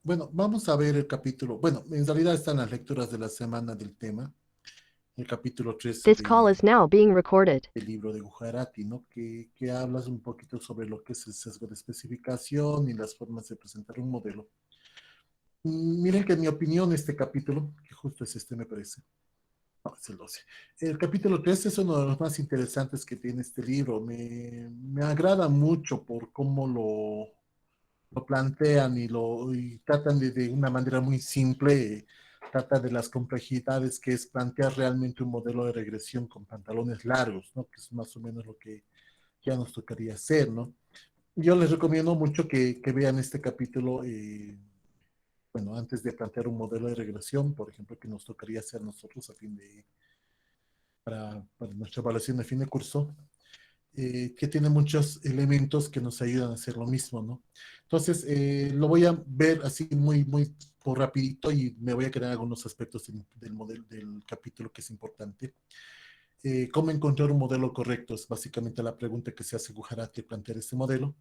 Bueno, vamos a ver el capítulo. Bueno, en realidad están las lecturas de la semana del tema, el capítulo 13 This call is now being recorded. del libro de Gujarati, ¿no? Que hablas un poquito sobre lo que es el sesgo de especificación y las formas de presentar un modelo. Miren que en mi opinión este capítulo, que justo es este me parece, no, es el 12. El capítulo 13 es uno de los más interesantes que tiene este libro. Me agrada mucho por cómo lo plantean y tratan de una manera muy simple, trata de las complejidades que es plantear realmente un modelo de regresión con pantalones largos, ¿no? Que es más o menos lo que ya nos tocaría hacer, ¿no? Yo les recomiendo mucho que vean este capítulo, bueno, antes de plantear un modelo de regresión, por ejemplo, que nos tocaría hacer nosotros para nuestra evaluación de fin de curso, que tiene muchos elementos que nos ayudan a hacer lo mismo, ¿no? Entonces, lo voy a ver así muy por rapidito y me voy a quedar algunos aspectos del modelo, del capítulo que es importante. ¿Cómo encontrar un modelo correcto? Es básicamente la pregunta que se hace Gujarati al plantear este modelo.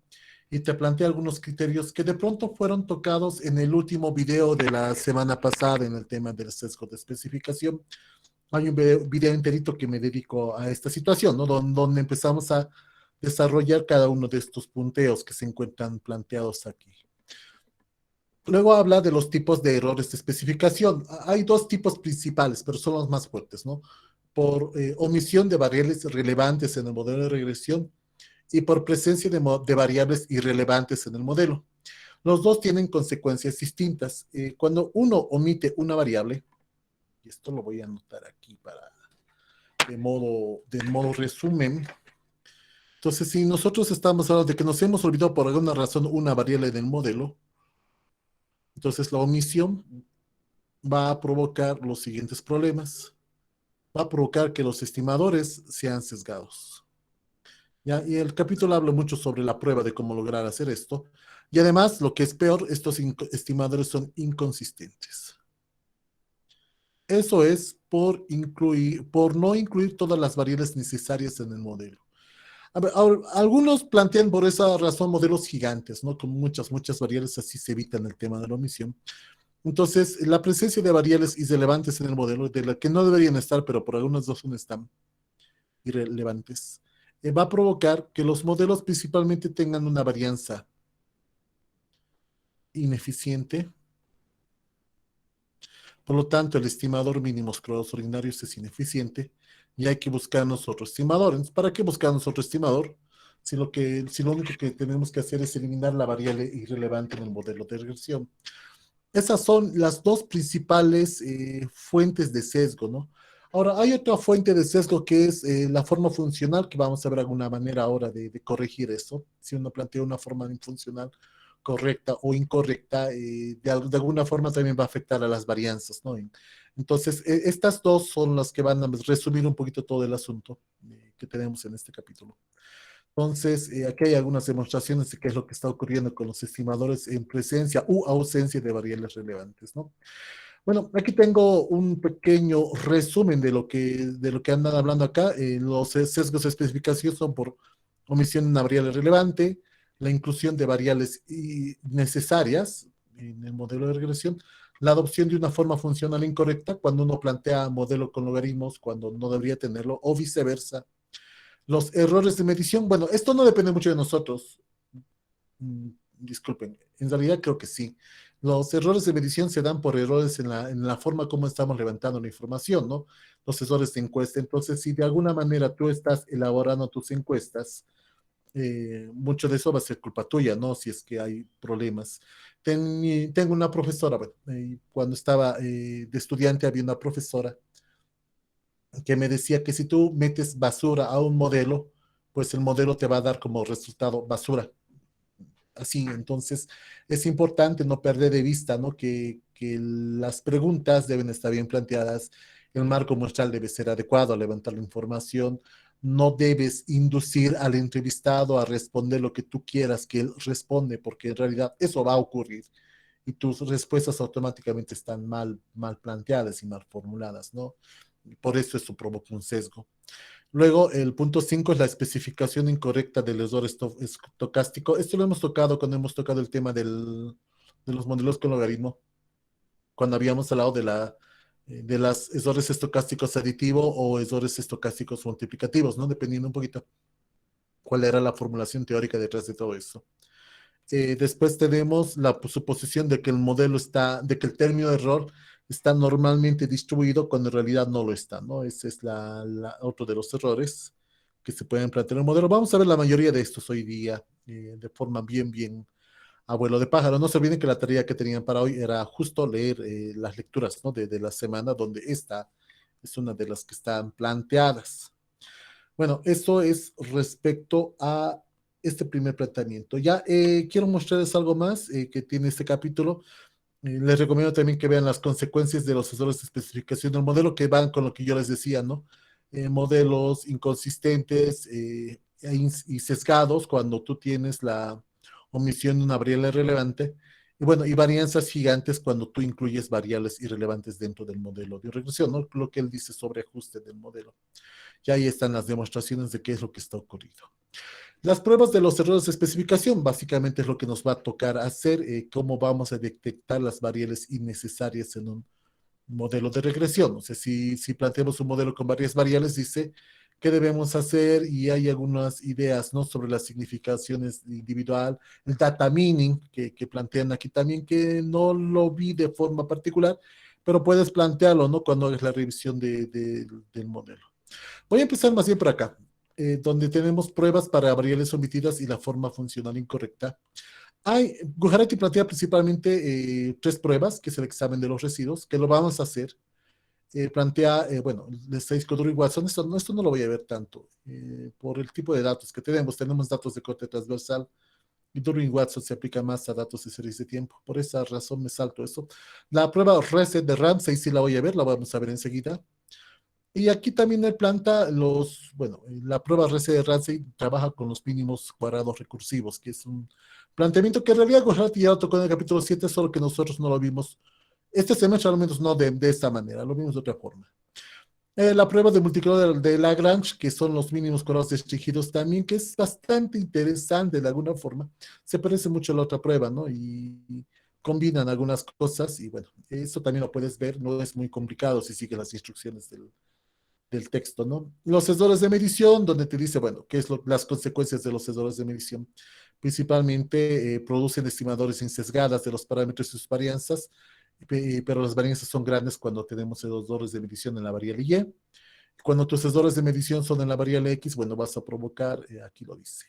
Y te plantea algunos criterios que de pronto fueron tocados en el último video de la semana pasada en el tema del sesgo de especificación. Hay un video enterito que me dedico a esta situación, ¿no? Donde empezamos a desarrollar cada uno de estos punteos que se encuentran planteados aquí. Luego habla de los tipos de errores de especificación. Hay dos tipos principales, pero son los más fuertes, ¿no? Por omisión de variables relevantes en el modelo de regresión y por presencia de variables irrelevantes en el modelo. Los dos tienen consecuencias distintas. Cuando uno omite una variable, y esto lo voy a anotar aquí de modo resumen. Entonces, si nosotros estamos hablando de que nos hemos olvidado por alguna razón una variable del modelo, entonces la omisión va a provocar los siguientes problemas. Va a provocar que los estimadores sean sesgados. ¿Ya? Y el capítulo habla mucho sobre la prueba de cómo lograr hacer esto. Y además, lo que es peor, estos estimadores son inconsistentes. Eso es por no incluir todas las variables necesarias en el modelo. A ver, algunos plantean por esa razón modelos gigantes, ¿no? Con muchas variables, así se evitan el tema de la omisión. Entonces, la presencia de variables irrelevantes en el modelo, de las que no deberían estar, pero por algunas razones están irrelevantes, va a provocar que los modelos principalmente tengan una varianza ineficiente. Por lo tanto, el estimador mínimo extraordinario es ineficiente y hay que buscarnos otro estimador. Entonces, ¿para qué buscarnos otro estimador? Si lo único que tenemos que hacer es eliminar la variable irrelevante en el modelo de regresión. Esas son las dos principales fuentes de sesgo, ¿no? Ahora, hay otra fuente de sesgo que es la forma funcional, que vamos a ver alguna manera ahora de corregir eso. Si uno plantea una forma funcional correcta o incorrecta, de alguna forma también va a afectar a las varianzas, ¿no? Entonces, estas dos son las que van a resumir un poquito todo el asunto que tenemos en este capítulo. Entonces, aquí hay algunas demostraciones de qué es lo que está ocurriendo con los estimadores en presencia u ausencia de variables relevantes, ¿no? Bueno, aquí tengo un pequeño resumen de lo que andan hablando acá. Los sesgos de especificación son por omisión de una variable relevante, la inclusión de variables necesarias en el modelo de regresión, la adopción de una forma funcional incorrecta cuando uno plantea modelo con logaritmos cuando no debería tenerlo, o viceversa. Los errores de medición, bueno, esto no depende mucho de nosotros. Disculpen, en realidad creo que sí. Los errores de medición se dan por errores en la forma como estamos levantando la información, ¿no? Los errores de encuesta. Entonces, si de alguna manera tú estás elaborando tus encuestas, mucho de eso va a ser culpa tuya, ¿no? Si es que hay problemas. Tengo una profesora, bueno, cuando estaba de estudiante había una profesora que me decía que si tú metes basura a un modelo, pues el modelo te va a dar como resultado basura. Así, entonces es importante no perder de vista, ¿no? Que las preguntas deben estar bien planteadas, el marco muestral debe ser adecuado a levantar la información, no debes inducir al entrevistado a responder lo que tú quieras que él responde, porque en realidad eso va a ocurrir y tus respuestas automáticamente están mal planteadas y mal formuladas, ¿no? Por eso provoca un sesgo. Luego, el punto 5 es la especificación incorrecta del error estocástico. Esto lo hemos tocado cuando hemos tocado el tema del de los modelos con logaritmo, cuando habíamos hablado de las errores estocásticos aditivos o errores estocásticos multiplicativos, ¿no? Dependiendo un poquito cuál era la formulación teórica detrás de todo eso. Después tenemos la suposición de que el modelo está, de que el término de error está normalmente distribuido cuando en realidad no lo está, ¿no? Ese es otro de los errores que se pueden plantear en el modelo. Vamos a ver la mayoría de estos hoy día de forma bien abuelo de pájaro. No se olviden que la tarea que tenían para hoy era justo leer las lecturas, ¿no? de la semana, donde esta es una de las que están planteadas. Bueno, eso es respecto a este primer planteamiento. Ya quiero mostrarles algo más que tiene este capítulo. Les recomiendo también que vean las consecuencias de los errores de especificación del modelo que van con lo que yo les decía, ¿no? Modelos inconsistentes y sesgados cuando tú tienes la omisión de una variable relevante. Y bueno, y varianzas gigantes cuando tú incluyes variables irrelevantes dentro del modelo de regresión, ¿no? Lo que él dice sobre ajuste del modelo. Y ahí están las demostraciones de qué es lo que está ocurriendo. Las pruebas de los errores de especificación, básicamente es lo que nos va a tocar hacer, cómo vamos a detectar las variables innecesarias en un modelo de regresión. O sea, si planteamos un modelo con varias variables, dice qué debemos hacer y hay algunas ideas, ¿no? Sobre las significaciones individual, el data meaning que plantean aquí también, que no lo vi de forma particular, pero puedes plantearlo, ¿no? Cuando hagas la revisión del modelo. Voy a empezar más bien por acá, donde tenemos pruebas para variables omitidas y la forma funcional incorrecta. Gujarati plantea principalmente tres pruebas, que es el examen de los residuos, que lo vamos a hacer. Plantea, bueno, el estadístico Duro y Watson, esto no lo voy a ver tanto, por el tipo de datos que tenemos. Tenemos datos de corte transversal y Duro y Watson se aplica más a datos de series de tiempo. Por esa razón me salto eso. La prueba reset de Ramsey sí la voy a ver, la vamos a ver enseguida. Y aquí también él planta bueno, la prueba RC de Ramsey trabaja con los mínimos cuadrados recursivos, que es un planteamiento que en realidad Gujarati ya lo tocó en el capítulo 7, solo que nosotros no lo vimos este semestre, al menos no de esta manera, lo vimos de otra forma. La prueba de multicolor de Lagrange, que son los mínimos cuadrados restringidos también, que es bastante interesante de alguna forma. Se parece mucho a la otra prueba, ¿no? Y combinan algunas cosas y bueno, eso también lo puedes ver, no es muy complicado si sigues las instrucciones del texto, ¿no? Los sensores de medición, donde te dice, bueno, qué es las consecuencias de los sensores de medición. Principalmente producen estimadores insesgadas de los parámetros y sus varianzas, pero las varianzas son grandes cuando tenemos sensores de medición en la variable Y. Cuando tus sensores de medición son en la variable X, bueno, vas a provocar, aquí lo dice.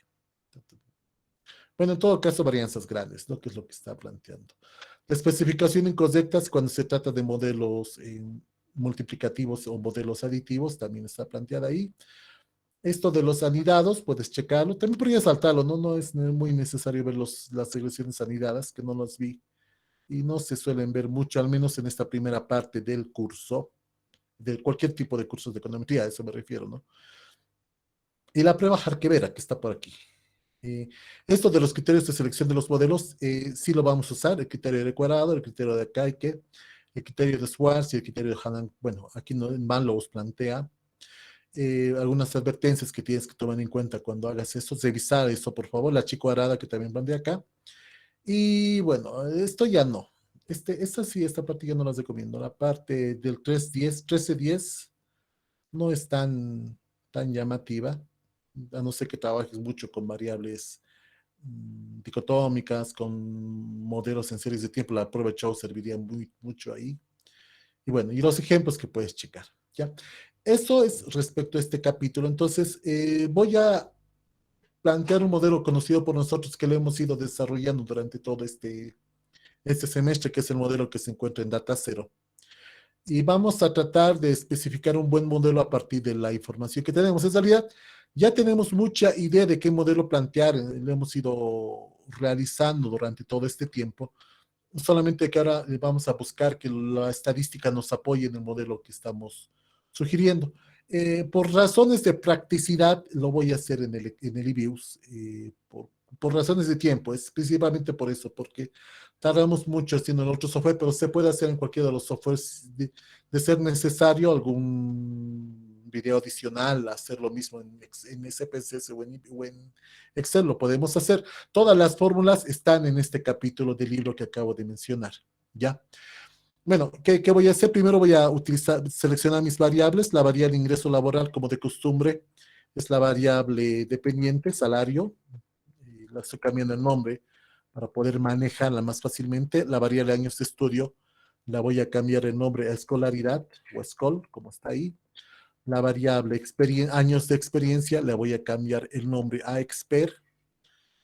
Bueno, en todo caso, varianzas grandes, ¿no? Que es lo que está planteando. La especificación incorrecta es cuando se trata de modelos multiplicativos o modelos aditivos, también está planteada ahí. Esto de los anidados, puedes checarlo. También podría saltarlo, ¿no? No es muy necesario ver las regresiones anidadas, que no las vi y no se suelen ver mucho, al menos en esta primera parte del curso, de cualquier tipo de cursos de econometría, a eso me refiero, ¿no? Y la prueba Harkevera, que está por aquí. Esto de los criterios de selección de los modelos, sí lo vamos a usar, el criterio de cuadrado, el criterio de Kaike, el criterio de Schwartz y el criterio de Hanan. Bueno, aquí no, Manlow plantea algunas advertencias que tienes que tomar en cuenta cuando hagas esto. Revisar eso, por favor, la chico arada que también plantea acá. Y bueno, esto ya no. Esta parte ya no las recomiendo. La parte del 3.10, 13.10 no es tan llamativa, a no ser que trabajes mucho con variables dicotómicas, con modelos en series de tiempo. La prueba de Chow serviría mucho ahí. Y bueno, y los ejemplos que puedes checar, ¿ya? Eso es respecto a este capítulo. Entonces, voy a plantear un modelo conocido por nosotros que lo hemos ido desarrollando durante todo este semestre, que es el modelo que se encuentra en Data Zero. Y vamos a tratar de especificar un buen modelo a partir de la información que tenemos. En realidad, ya tenemos mucha idea de qué modelo plantear, lo hemos ido realizando durante todo este tiempo, solamente que ahora vamos a buscar que la estadística nos apoye en el modelo que estamos sugiriendo. Por razones de practicidad, lo voy a hacer en el eViews, por razones de tiempo, es principalmente por eso, porque tardamos mucho haciendo en otro software, pero se puede hacer en cualquiera de los softwares de ser necesario algún video adicional, hacer lo mismo en SPSS o en Excel, lo podemos hacer. Todas las fórmulas están en este capítulo del libro que acabo de mencionar, ¿ya? Bueno, ¿qué voy a hacer? Primero voy a seleccionar mis variables. La variable ingreso laboral, como de costumbre, es la variable dependiente, salario. Y la estoy cambiando el nombre para poder manejarla más fácilmente. La variable años de estudio la voy a cambiar el nombre a escolaridad o escol, como está ahí. La variable años de experiencia la voy a cambiar el nombre a exper.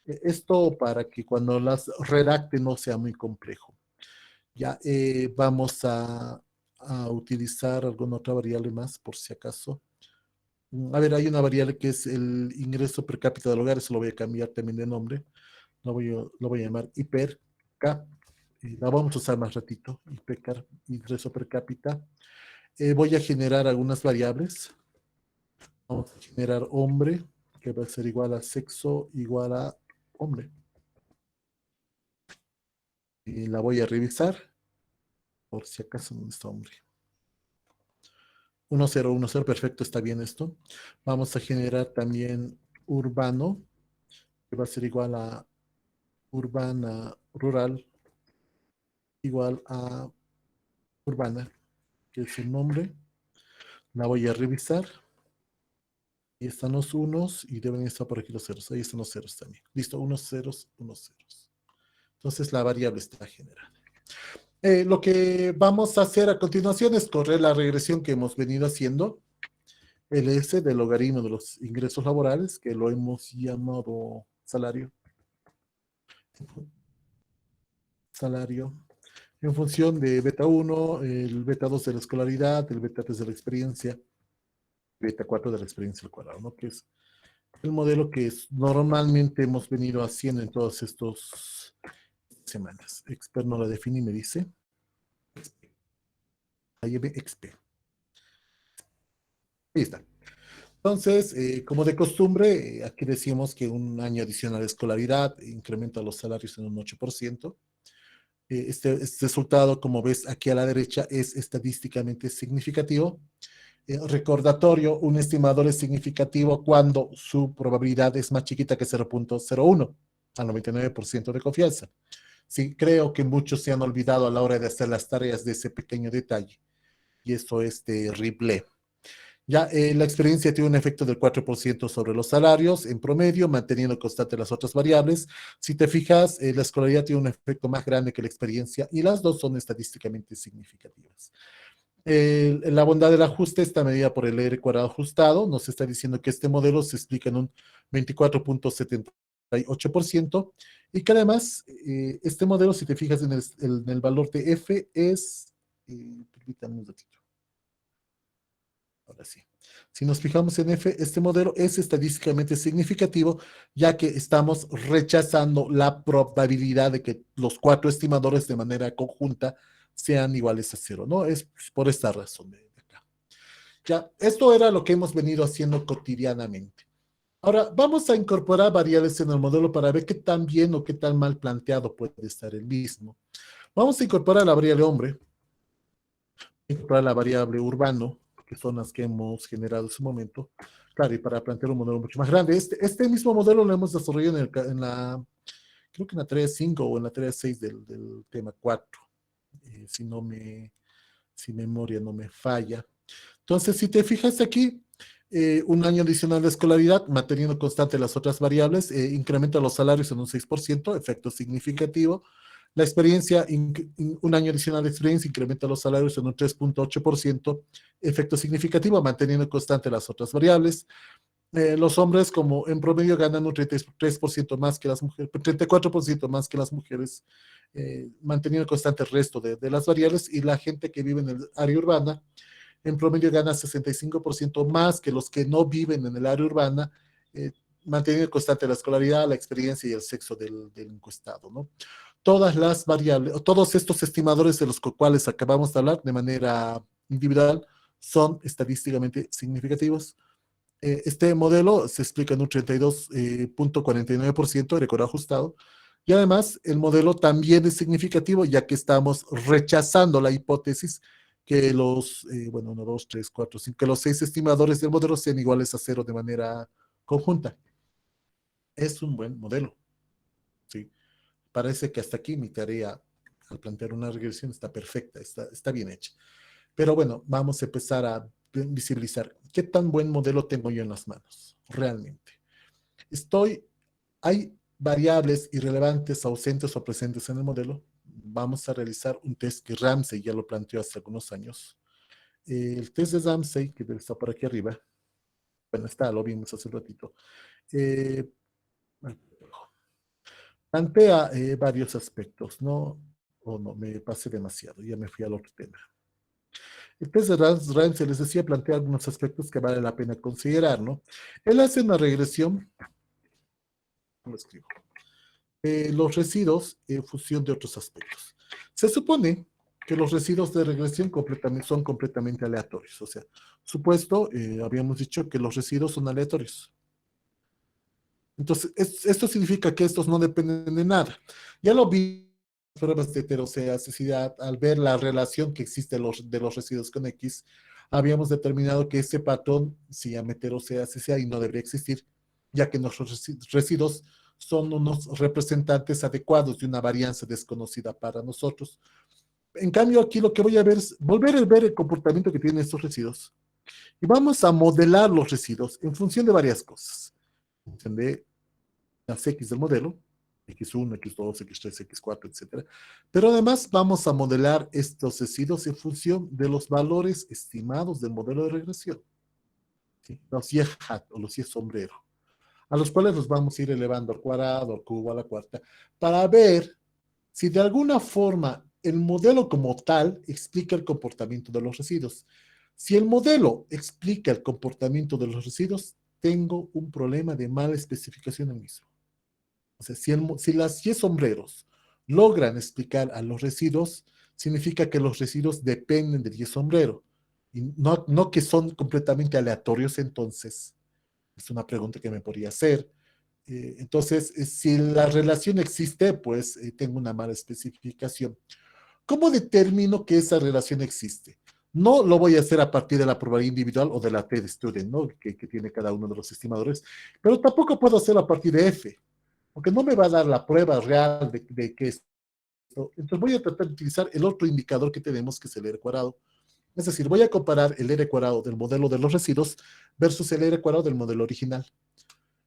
Esto para que cuando las redacte no sea muy complejo. Ya vamos a utilizar alguna otra variable más, por si acaso. A ver, hay una variable que es el ingreso per cápita del hogar, eso lo voy a cambiar también de nombre. Lo voy a llamar hipercap. La vamos a usar más ratito. Hipercap, ingreso per cápita. Voy a generar algunas variables. Vamos a generar hombre, que va a ser igual a sexo, igual a hombre. Y la voy a revisar, por si acaso no está hombre. 1010, perfecto, está bien esto. Vamos a generar también urbano, que va a ser igual a urbana, rural, igual a urbana, que es el nombre. La voy a revisar. Ahí están los unos y deben estar por aquí los ceros. Ahí están los ceros también. Listo, unos ceros, unos ceros. Entonces la variable está generada. Lo que vamos a hacer a continuación es correr la regresión que hemos venido haciendo. LS del logaritmo de los ingresos laborales, que lo hemos llamado salario. Salario. En función de beta 1, el beta 2 de la escolaridad, el beta 3 de la experiencia, beta 4 de la experiencia al cuadrado, ¿no? Que es el modelo que normalmente hemos venido haciendo en todas estas semanas. Expert no la definí, me dice. Ahí ve XP. Ahí está. Entonces, como de costumbre, aquí decimos que un año adicional de escolaridad incrementa los salarios en un 8%. Este resultado, como ves aquí a la derecha, es estadísticamente significativo. Recordatorio, un estimador es significativo cuando su probabilidad es más chiquita que 0.01, al 99% de confianza. Sí, creo que muchos se han olvidado a la hora de hacer las tareas de ese pequeño detalle. Y esto es terrible. Ya la experiencia tiene un efecto del 4% sobre los salarios en promedio, manteniendo constante las otras variables. Si te fijas, la escolaridad tiene un efecto más grande que la experiencia y las dos son estadísticamente significativas. La bondad del ajuste está medida por el R cuadrado ajustado. Nos está diciendo que este modelo se explica en un 24.78% y que además este modelo, si te fijas en el valor de F, es... permítame un ratito. Ahora sí. Si nos fijamos en F, este modelo es estadísticamente significativo, ya que estamos rechazando la probabilidad de que los cuatro estimadores de manera conjunta sean iguales a cero, ¿no? Es por esta razón de acá. Ya, esto era lo que hemos venido haciendo cotidianamente. Ahora, vamos a incorporar variables en el modelo para ver qué tan bien o qué tan mal planteado puede estar el mismo. Vamos a incorporar la variable hombre, incorporar la variable urbano, que son las que hemos generado en su momento. Claro, y para plantear un modelo mucho más grande. Este mismo modelo lo hemos desarrollado creo que en la tarea 5 o en la tarea 6 del tema 4, si memoria no me falla. Entonces, si te fijas aquí, un año adicional de escolaridad, manteniendo constante las otras variables, incrementa los salarios en un 6%, efecto significativo. La experiencia, un año adicional de experiencia incrementa los salarios en un 3.8%, efecto significativo, manteniendo constante las otras variables. Los hombres, como en promedio, ganan un 33% más que las mujeres, 34% más que las mujeres, manteniendo constante el resto de las variables, y la gente que vive en el área urbana, en promedio gana 65% más que los que no viven en el área urbana, manteniendo constante la escolaridad, la experiencia y el sexo del encuestado, ¿no? Todas las variables, todos estos estimadores de los cuales acabamos de hablar de manera individual son estadísticamente significativos. Este modelo se explica en un 32.49% de recorrido ajustado, y además el modelo también es significativo ya que estamos rechazando la hipótesis que los, bueno, 1, 2, 3, 4, 5, que los 6 estimadores del modelo sean iguales a 0 de manera conjunta. Es un buen modelo, ¿sí? Parece que hasta aquí mi tarea al plantear una regresión está perfecta, está bien hecha. Pero bueno, vamos a empezar a visibilizar qué tan buen modelo tengo yo en las manos, realmente. Hay variables irrelevantes, ausentes o presentes en el modelo. Vamos a realizar un test que Ramsey ya lo planteó hace algunos años. El test de Ramsey, que debe estar por aquí arriba, bueno, está, lo vimos hace un ratito, eh, plantea varios aspectos, ¿no? O no, me pasé demasiado, ya me fui al otro tema. El test de Ramsey, les decía, plantea algunos aspectos que vale la pena considerar, ¿no? Él hace una regresión, ¿cómo escribo? Los residuos en función de otros aspectos. Se supone que los residuos de regresión son completamente aleatorios. O sea, supuesto, habíamos dicho que los residuos son aleatorios. Entonces, esto significa que estos no dependen de nada. Ya lo vi en pruebas de heterocedacidad, al ver la relación que existe de los residuos con X, habíamos determinado que ese patrón se llama heterocedacidad y no debería existir, ya que nuestros residuos son unos representantes adecuados de una varianza desconocida para nosotros. En cambio, aquí lo que voy a ver es volver a ver el comportamiento que tienen estos residuos. Y vamos a modelar los residuos en función de varias cosas. De las X del modelo, X1, X2, X3, X4, etc. Pero además vamos a modelar estos residuos en función de los valores estimados del modelo de regresión. ¿Sí? Los Y hat o los Y sombrero, a los cuales los vamos a ir elevando al cuadrado, al cubo, a la cuarta, para ver si de alguna forma el modelo como tal explica el comportamiento de los residuos. Si el modelo explica el comportamiento de los residuos, tengo un problema de mala especificación del mismo. O sea, si las Y sombreros logran explicar a los residuos, significa que los residuos dependen del Y sombrero, y no que son completamente aleatorios. Entonces, es una pregunta que me podría hacer. Entonces, si la relación existe, pues tengo una mala especificación. ¿Cómo determino que esa relación existe? No lo voy a hacer a partir de la probabilidad individual o de la T de student, ¿no? Que tiene cada uno de los estimadores, pero tampoco puedo hacerlo a partir de F, porque no me va a dar la prueba real de que esto. Entonces voy a tratar de utilizar el otro indicador que tenemos, que es el R cuadrado. Es decir, voy a comparar el R cuadrado del modelo de los residuos versus el R cuadrado del modelo original.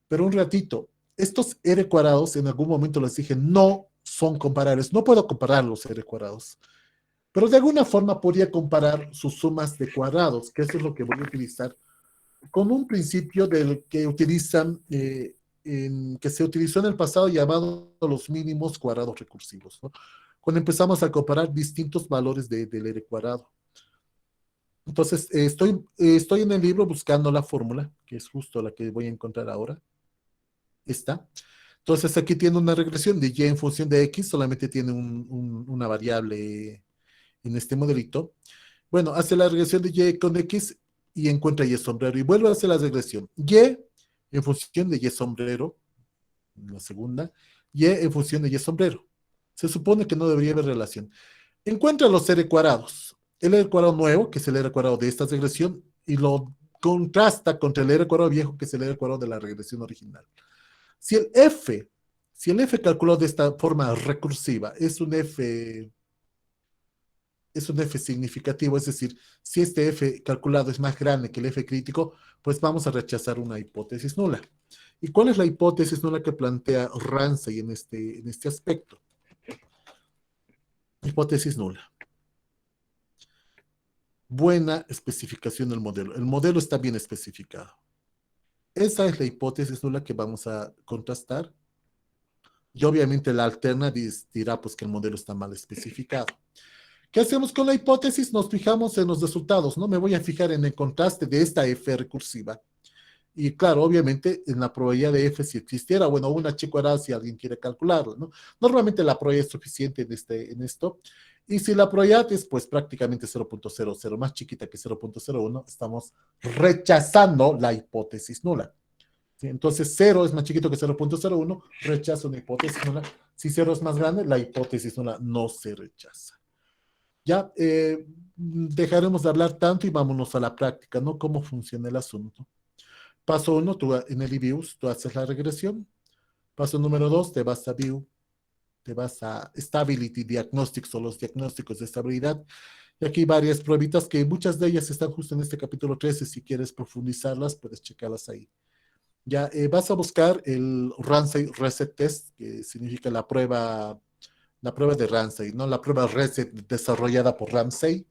Pero un ratito, estos R cuadrados, en algún momento les dije, no son comparables. No puedo comparar los R cuadrados. Pero de alguna forma podría comparar sus sumas de cuadrados, que eso es lo que voy a utilizar, con un principio del que utilizan, que se utilizó en el pasado, llamado los mínimos cuadrados recursivos, ¿no? Cuando empezamos a comparar distintos valores del R cuadrado. Entonces, estoy en el libro buscando la fórmula, que es justo la que voy a encontrar ahora. Está. Entonces aquí tiene una regresión de Y en función de X, solamente tiene una variable en este modelito. Bueno, hace la regresión de Y con X y encuentra Y sombrero y vuelve a hacer la regresión. Y en función de Y sombrero, la segunda, Y en función de Y sombrero. Se supone que no debería haber relación. Encuentra los R cuadrados. El R cuadrado nuevo, que es el R cuadrado de esta regresión, y lo contrasta contra el R cuadrado viejo, que es el R cuadrado de la regresión original. Si el F calculado de esta forma recursiva es un F significativo, es decir, si este F calculado es más grande que el F crítico, pues vamos a rechazar una hipótesis nula. ¿Y cuál es la hipótesis nula que plantea Ramsey en este aspecto? Hipótesis nula. Buena especificación del modelo. El modelo está bien especificado. Esa es la hipótesis nula que vamos a contrastar. Y obviamente la alterna dirá pues que el modelo está mal especificado. ¿Qué hacemos con la hipótesis? Nos fijamos en los resultados, ¿no? Me voy a fijar en el contraste de esta F recursiva. Y claro, obviamente en la probabilidad de F, si existiera, bueno, una H cuadrada si alguien quiere calcularlo, ¿no? Normalmente la probabilidad es suficiente en esto. Y si la probabilidad es pues prácticamente 0.00, más chiquita que 0.01, estamos rechazando la hipótesis nula. ¿Sí? Entonces 0 es más chiquito que 0.01, rechazo una hipótesis nula. Si 0 es más grande, la hipótesis nula no se rechaza. Ya dejaremos de hablar tanto y vámonos a la práctica, ¿no? ¿Cómo funciona el asunto? Paso uno, tú en el eViews, tú haces la regresión. Paso número dos, te vas a View, te vas a Stability Diagnostics o los diagnósticos de estabilidad. Y aquí hay varias pruebitas que muchas de ellas están justo en este capítulo 13. Si quieres profundizarlas, puedes checarlas ahí. Ya vas a buscar el Ramsey Reset Test, que significa la prueba de Ramsey, ¿no? La prueba Reset desarrollada por Ramsey.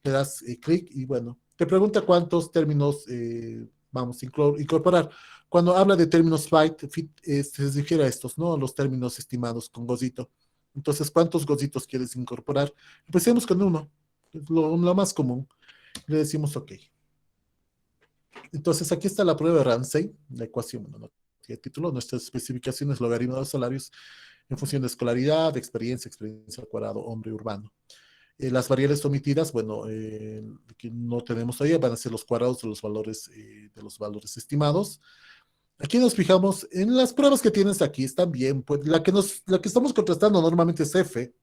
Le das clic y bueno, te pregunta cuántos términos vamos a incorporar. Cuando habla de términos fit, se refiere a estos, ¿no? Los términos estimados con gozito. Entonces, ¿cuántos gozitos quieres incorporar? Empecemos con uno, es lo más común. Le decimos OK. Entonces, aquí está la prueba de Ramsey, la ecuación, bueno, no tiene título, nuestras especificaciones, logaritmo de los salarios en función de escolaridad, experiencia al cuadrado, hombre urbano. Las variables omitidas, bueno, que no tenemos todavía, van a ser los cuadrados de los valores estimados. Aquí nos fijamos en las pruebas que tienes aquí, están bien, pues la que estamos contrastando normalmente es F,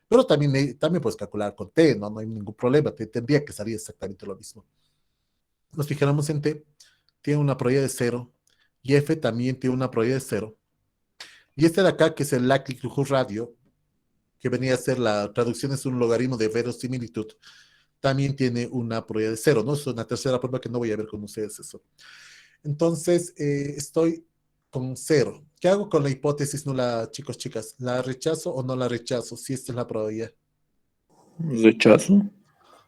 pero también, también puedes calcular con T, ¿no? No hay ningún problema, tendría que salir exactamente lo mismo. Nos fijamos en T, tiene una probabilidad de 0, y F también tiene una probabilidad de 0. Y este de acá, que es el likelihood radio, que venía a ser la traducción, es un logaritmo de verosimilitud, también tiene una probabilidad de 0, ¿no? Es una tercera prueba que no voy a ver con ustedes eso. Entonces, estoy con 0. ¿Qué hago con la hipótesis nula, chicos, chicas? ¿La rechazo o no la rechazo? Si esta es la probabilidad. Rechazo.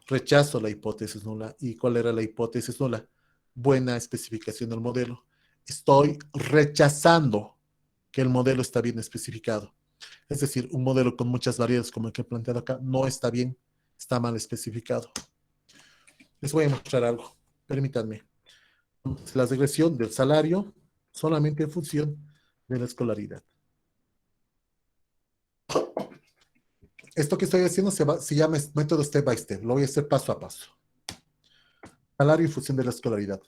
Rechazo la hipótesis nula. ¿Y cuál era la hipótesis nula? Buena especificación del modelo. Estoy rechazando que el modelo está bien especificado. Es decir, un modelo con muchas variables como el que he planteado acá no está bien, está mal especificado. Les voy a mostrar algo. Permítanme. La regresión del salario solamente en función de la escolaridad. Esto que estoy haciendo se llama método step by step. Lo voy a hacer paso a paso. Salario en función de la escolaridad.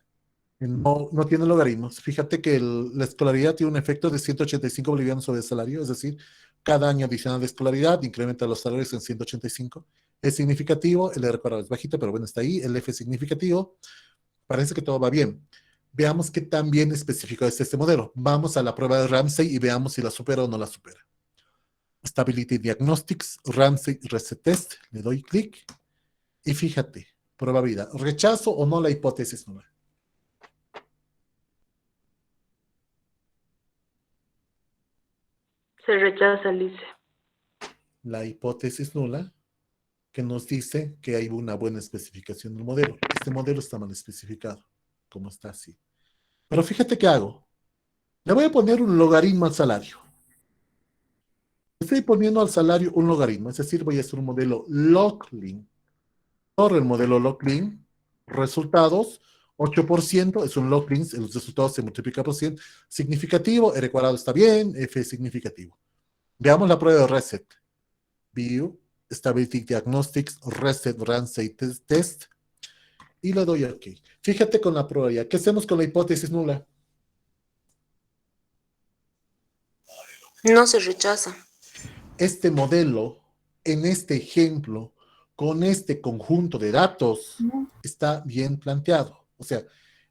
No tiene logaritmos. Fíjate que la escolaridad tiene un efecto de 185 bolivianos sobre el salario, es decir, cada año adicional de escolaridad incrementa los salarios en 185. Es significativo, el R cuadrado es bajito, pero bueno, está ahí, el F es significativo. Parece que todo va bien. Veamos qué tan bien específico es este modelo. Vamos a la prueba de Ramsey y veamos si la supera o no la supera. Stability Diagnostics, Ramsey Reset Test. Le doy clic y fíjate, probabilidad. ¿Rechazo o no la hipótesis nula? Se rechaza, dice. La hipótesis nula que nos dice que hay una buena especificación del modelo. Este modelo está mal especificado, como está así. Pero fíjate qué hago. Le voy a poner un logaritmo al salario. Estoy poniendo al salario un logaritmo, es decir, voy a hacer un modelo log-lin. Corre el modelo log-lin, resultados, 8% es un log-lin, los resultados se multiplican por 100, significativo, R cuadrado está bien, F es significativo. Veamos la prueba de reset. View, Stability Diagnostics, Reset Ramsey Test, y le doy OK. Fíjate con la probabilidad. ¿Qué hacemos con la hipótesis nula? No se rechaza. Este modelo, en este ejemplo, con este conjunto de datos, está bien planteado. O sea,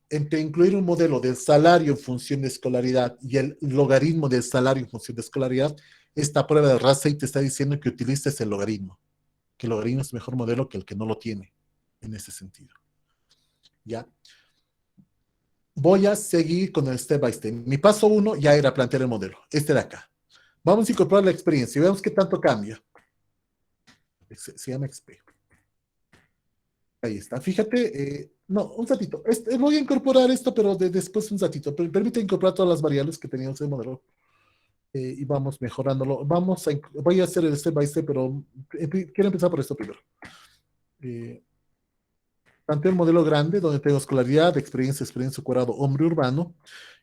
entre incluir un modelo del salario en función de escolaridad y el logaritmo del salario en función de escolaridad, esta prueba de Ramsey te está diciendo que utilices el logaritmo, que el logaritmo es mejor modelo que el que no lo tiene, en ese sentido. ¿Ya? Voy a seguir con el step by step. Mi paso 1 ya era plantear el modelo, este de acá. Vamos a incorporar la experiencia y veamos qué tanto cambia. Se llama XP. Ahí está. Fíjate, no, un ratito. Voy a incorporar esto, pero después un ratito. Permite incorporar todas las variables que teníamos en el modelo. Y vamos mejorándolo. Voy a hacer el step by step, pero quiero empezar por esto primero. Planteo el modelo grande, donde tengo escolaridad, experiencia cuadrado, hombre urbano.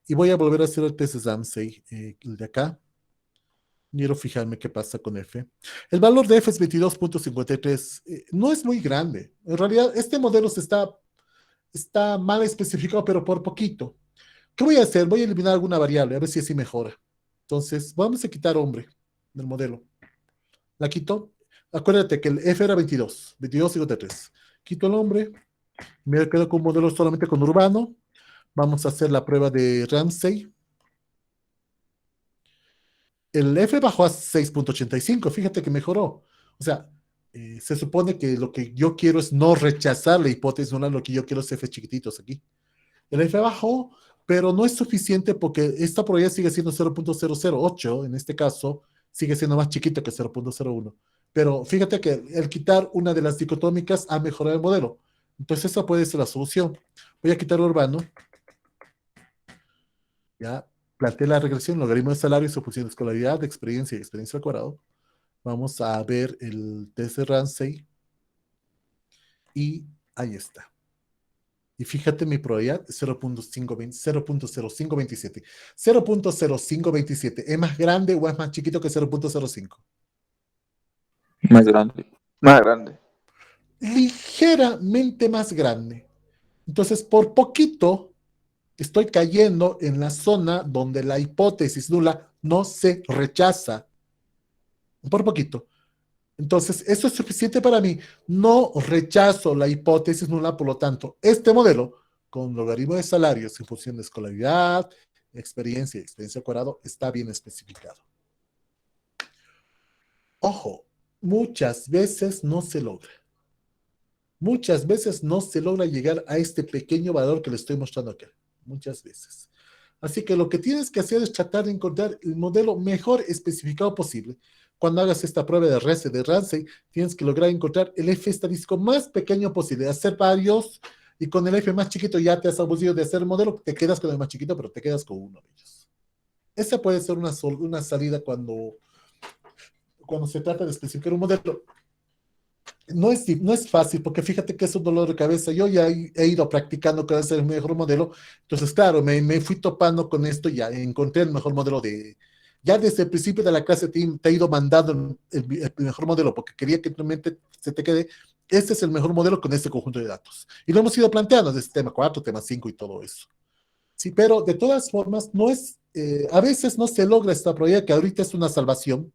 Y voy a volver a hacer el test de Ramsey, el de acá. Quiero fijarme qué pasa con F. El valor de F es 22.53. No es muy grande. En realidad, este modelo está mal especificado, pero por poquito. ¿Qué voy a hacer? Voy a eliminar alguna variable, a ver si así mejora. Entonces, vamos a quitar hombre del modelo. La quito. Acuérdate que el F era 22, 22,53. Quito el nombre, me quedo con un modelo solamente con urbano. Vamos a hacer la prueba de Ramsey. El F bajó a 6,85, fíjate que mejoró. O sea, se supone que lo que yo quiero es no rechazar la hipótesis nula, lo que yo quiero es F chiquititos aquí. El F bajó, pero no es suficiente porque esta probabilidad sigue siendo 0,008, en este caso sigue siendo más chiquito que 0,01. Pero fíjate que el quitar una de las dicotómicas ha mejorado el modelo. Entonces esa puede ser la solución. Voy a quitar urbano. Ya planteé la regresión, logaritmo de salario, su función de escolaridad, de experiencia y experiencia al cuadrado. Vamos a ver el test de Ramsey. Y ahí está. Y fíjate mi probabilidad, 0.0527. 0.0527. ¿Es más grande o es más chiquito que 0.05? Más grande. Más grande. Ligeramente más grande. Entonces, por poquito, estoy cayendo en la zona donde la hipótesis nula no se rechaza. Por poquito. Entonces, eso es suficiente para mí. No rechazo la hipótesis nula, por lo tanto, este modelo, con logaritmo de salarios en función de escolaridad, experiencia y experiencia al cuadrado, está bien especificado. Ojo, muchas veces no se logra. Muchas veces no se logra llegar a este pequeño valor que le estoy mostrando acá. Muchas veces. Así que lo que tienes que hacer es tratar de encontrar el modelo mejor especificado posible. Cuando hagas esta prueba de RESE de Ramsey, tienes que lograr encontrar el F estadístico más pequeño posible, hacer varios, y con el F más chiquito ya te has aburrido de hacer el modelo, te quedas con el más chiquito, pero te quedas con uno de ellos. Esa puede ser una salida cuando se trata de especificar un modelo. No es fácil, porque fíjate que es un dolor de cabeza. Yo ya he ido practicando cada vez el mejor modelo. Entonces, claro, me fui topando con esto y ya encontré el mejor modelo Ya desde el principio de la clase te he ido mandando el mejor modelo, porque quería que tu mente se te quede. Este es el mejor modelo con este conjunto de datos. Y lo hemos ido planteando desde tema 4, tema 5 y todo eso. Sí, pero de todas formas, a veces no se logra esta probabilidad, que ahorita es una salvación.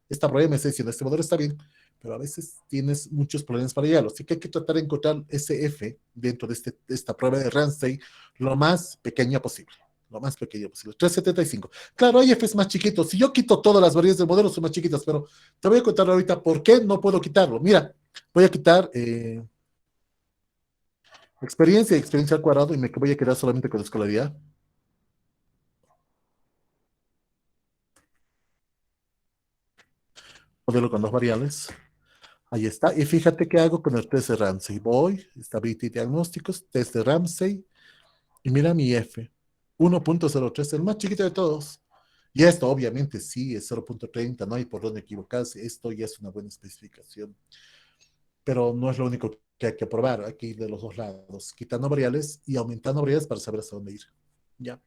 Esta probabilidad me está diciendo, este modelo está bien, pero a veces tienes muchos problemas para llegarlo. Así que hay que tratar de encontrar ese F dentro de esta prueba de Ramsey lo más pequeña posible. Lo más pequeño posible. 3,75. Claro, hay Fs más chiquitos. Si yo quito todas las variedades del modelo, son más chiquitas, pero te voy a contar ahorita por qué no puedo quitarlo. Mira, voy a quitar experiencia al cuadrado y me voy a quedar solamente con escolaridad. Modelo con dos variables. Ahí está. Y fíjate qué hago con el test de Ramsey. Voy, Stability Diagnósticos, test de Ramsey. Y mira mi F. 1.03, el más chiquito de todos. Y esto obviamente sí es 0.30, no hay por dónde equivocarse. Esto ya es una buena especificación. Pero no es lo único que hay que probar. Hay que ir de los dos lados, quitando variables y aumentando variables para saber hasta dónde ir. ¿Ya?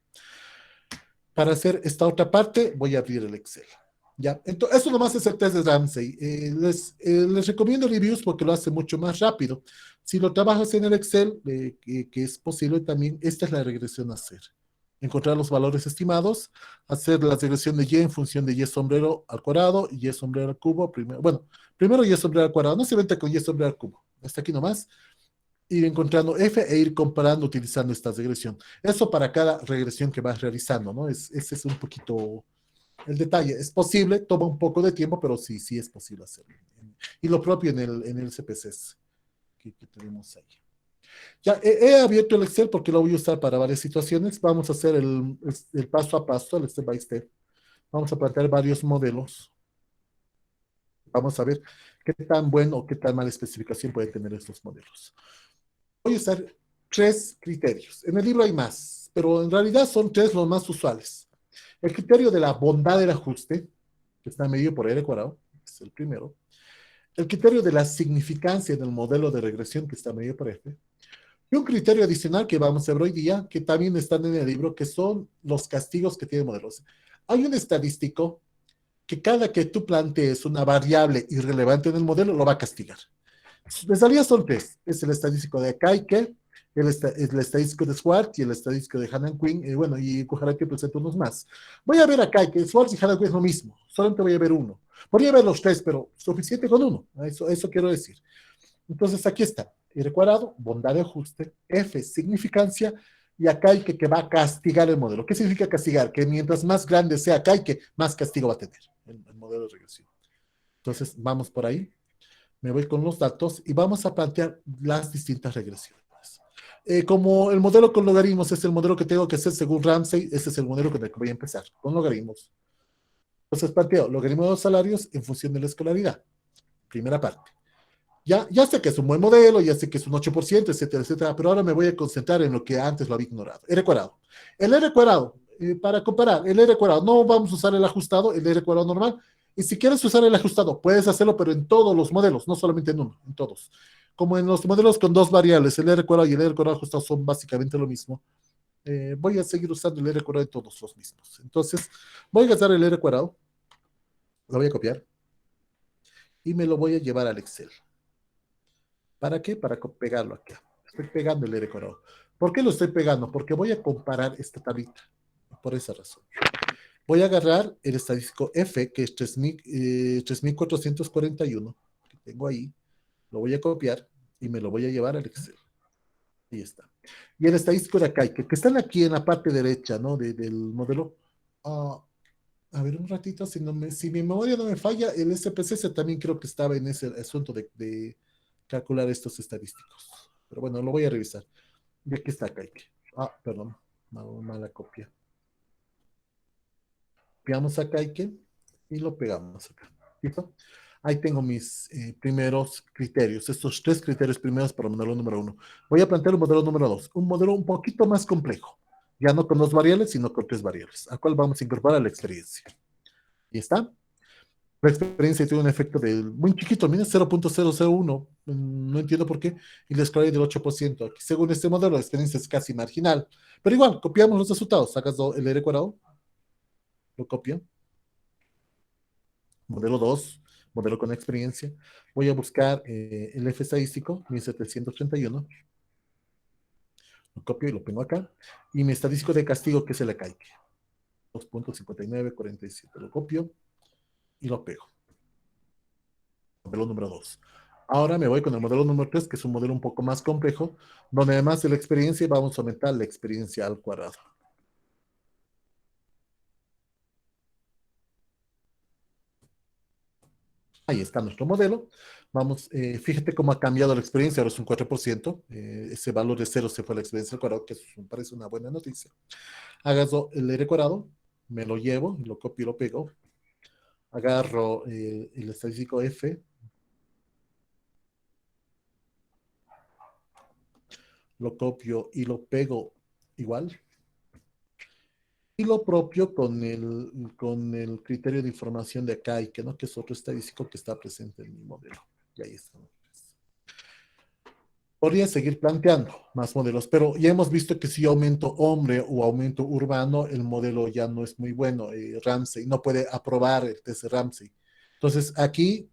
Para hacer esta otra parte, voy a abrir el Excel. ¿Ya? Entonces, eso nomás es el test de Ramsey. Les recomiendo reviews porque lo hace mucho más rápido. Si lo trabajas en el Excel, que es posible también, esta es la regresión a hacer. Encontrar los valores estimados, hacer la regresión de Y en función de Y sombrero al cuadrado y Y sombrero al cubo. Primero Y sombrero al cuadrado, no se vente con Y sombrero al cubo. Hasta aquí nomás. Ir encontrando F e ir comparando utilizando esta regresión. Eso para cada regresión que vas realizando, ¿no? Ese es un poquito el detalle. Es posible, toma un poco de tiempo, pero sí, sí es posible hacerlo. Y lo propio en el CPCs que tenemos ahí. Ya he abierto el Excel porque lo voy a usar para varias situaciones. Vamos a hacer el paso a paso, el step by step. Vamos a plantear varios modelos. Vamos a ver qué tan bueno o qué tan mala especificación pueden tener estos modelos. Voy a usar 3 criterios. En el libro hay más, pero en realidad son 3 los más usuales. El criterio de la bondad del ajuste, que está medido por R cuadrado, es el primero. El criterio de la significancia del modelo de regresión, que está medido por F. Y un criterio adicional que vamos a ver hoy día, que también están en el libro, que son los castigos que tienen modelos. Hay un estadístico que cada que tú plantees una variable irrelevante en el modelo, lo va a castigar. De salida son 3. Es el estadístico de Kaike, el estadístico de Schwartz y el estadístico de Hannan Quinn. Y Kujaraki presenta unos más. Voy a ver a Kaike. Schwartz y Hannan Quinn es lo mismo. Solamente voy a ver uno. Podría ver los tres, pero suficiente con uno. Eso quiero decir. Entonces aquí está. R cuadrado, bondad de ajuste, F, significancia, y acá hay que va a castigar el modelo. ¿Qué significa castigar? Que mientras más grande sea acá, que más castigo va a tener el modelo de regresión. Entonces, vamos por ahí. Me voy con los datos y vamos a plantear las distintas regresiones. Como el modelo con logaritmos es el modelo que tengo que hacer según Ramsey, ese es el modelo con el que voy a empezar, con logaritmos. Entonces planteo logaritmo de los salarios en función de la escolaridad. Primera parte. Ya sé que es un buen modelo, ya sé que es un 8%, etcétera, etcétera, pero ahora me voy a concentrar en lo que antes lo había ignorado. R cuadrado. El R cuadrado, para comparar, el R cuadrado, no vamos a usar el ajustado, el R cuadrado normal, y si quieres usar el ajustado, puedes hacerlo, pero en todos los modelos, no solamente en uno, en todos. Como en los modelos con dos variables, el R cuadrado y el R cuadrado ajustado son básicamente lo mismo, voy a seguir usando el R cuadrado en todos los mismos. Entonces, voy a gastar el R cuadrado, lo voy a copiar, y me lo voy a llevar al Excel. ¿Para qué? Para pegarlo acá. Estoy pegando el R cuadrado. ¿Por qué lo estoy pegando? Porque voy a comparar esta tablita. Por esa razón. Voy a agarrar el estadístico F, que es 3441, que tengo ahí. Lo voy a copiar y me lo voy a llevar al Excel. Ahí está. Y el estadístico de acá, que están aquí en la parte derecha, ¿no? Del modelo. A ver, un ratito, si mi memoria no me falla, el SPSS también creo que estaba en ese asunto de calcular estos estadísticos. Pero bueno, lo voy a revisar. Y aquí está Kaike. Perdón, mala copia. Copiamos a Kaike y lo pegamos acá. ¿Listo? Ahí tengo mis primeros criterios, estos tres criterios primeros para el modelo número 1. Voy a plantear el modelo número 2, un modelo un poquito más complejo, ya no con dos variables, sino con tres variables, al cual vamos a incorporar la experiencia. ¿Y está? La experiencia tiene un efecto muy chiquito, mira, 0.001, no entiendo por qué, y la escolaridad del 8%. Aquí, según este modelo, la experiencia es casi marginal, pero igual, copiamos los resultados, sacas el R cuadrado, lo copio, modelo 2, modelo con experiencia, voy a buscar el F estadístico, 1731, lo copio y lo pongo acá, y mi estadístico de castigo, que es el ACAIC, 2.5947, lo copio y lo pego. Modelo número 2. Ahora me voy con el modelo número 3, que es un modelo un poco más complejo, donde además de la experiencia vamos a aumentar la experiencia al cuadrado. Ahí está nuestro modelo. Vamos, fíjate cómo ha cambiado la experiencia, ahora es un 4%. Ese valor de 0 se fue a la experiencia al cuadrado, que eso me parece una buena noticia. Hago el R cuadrado, me lo llevo, lo copio y lo pego. Agarro el estadístico F, lo copio y lo pego igual. Y lo propio con el criterio de información de acá, y ¿no? Que es otro estadístico que está presente en mi modelo. Y ahí está. Podría seguir planteando más modelos, pero ya hemos visto que si aumento hombre o aumento urbano, el modelo ya no es muy bueno. Ramsey no puede aprobar el test de Ramsey. Entonces, aquí,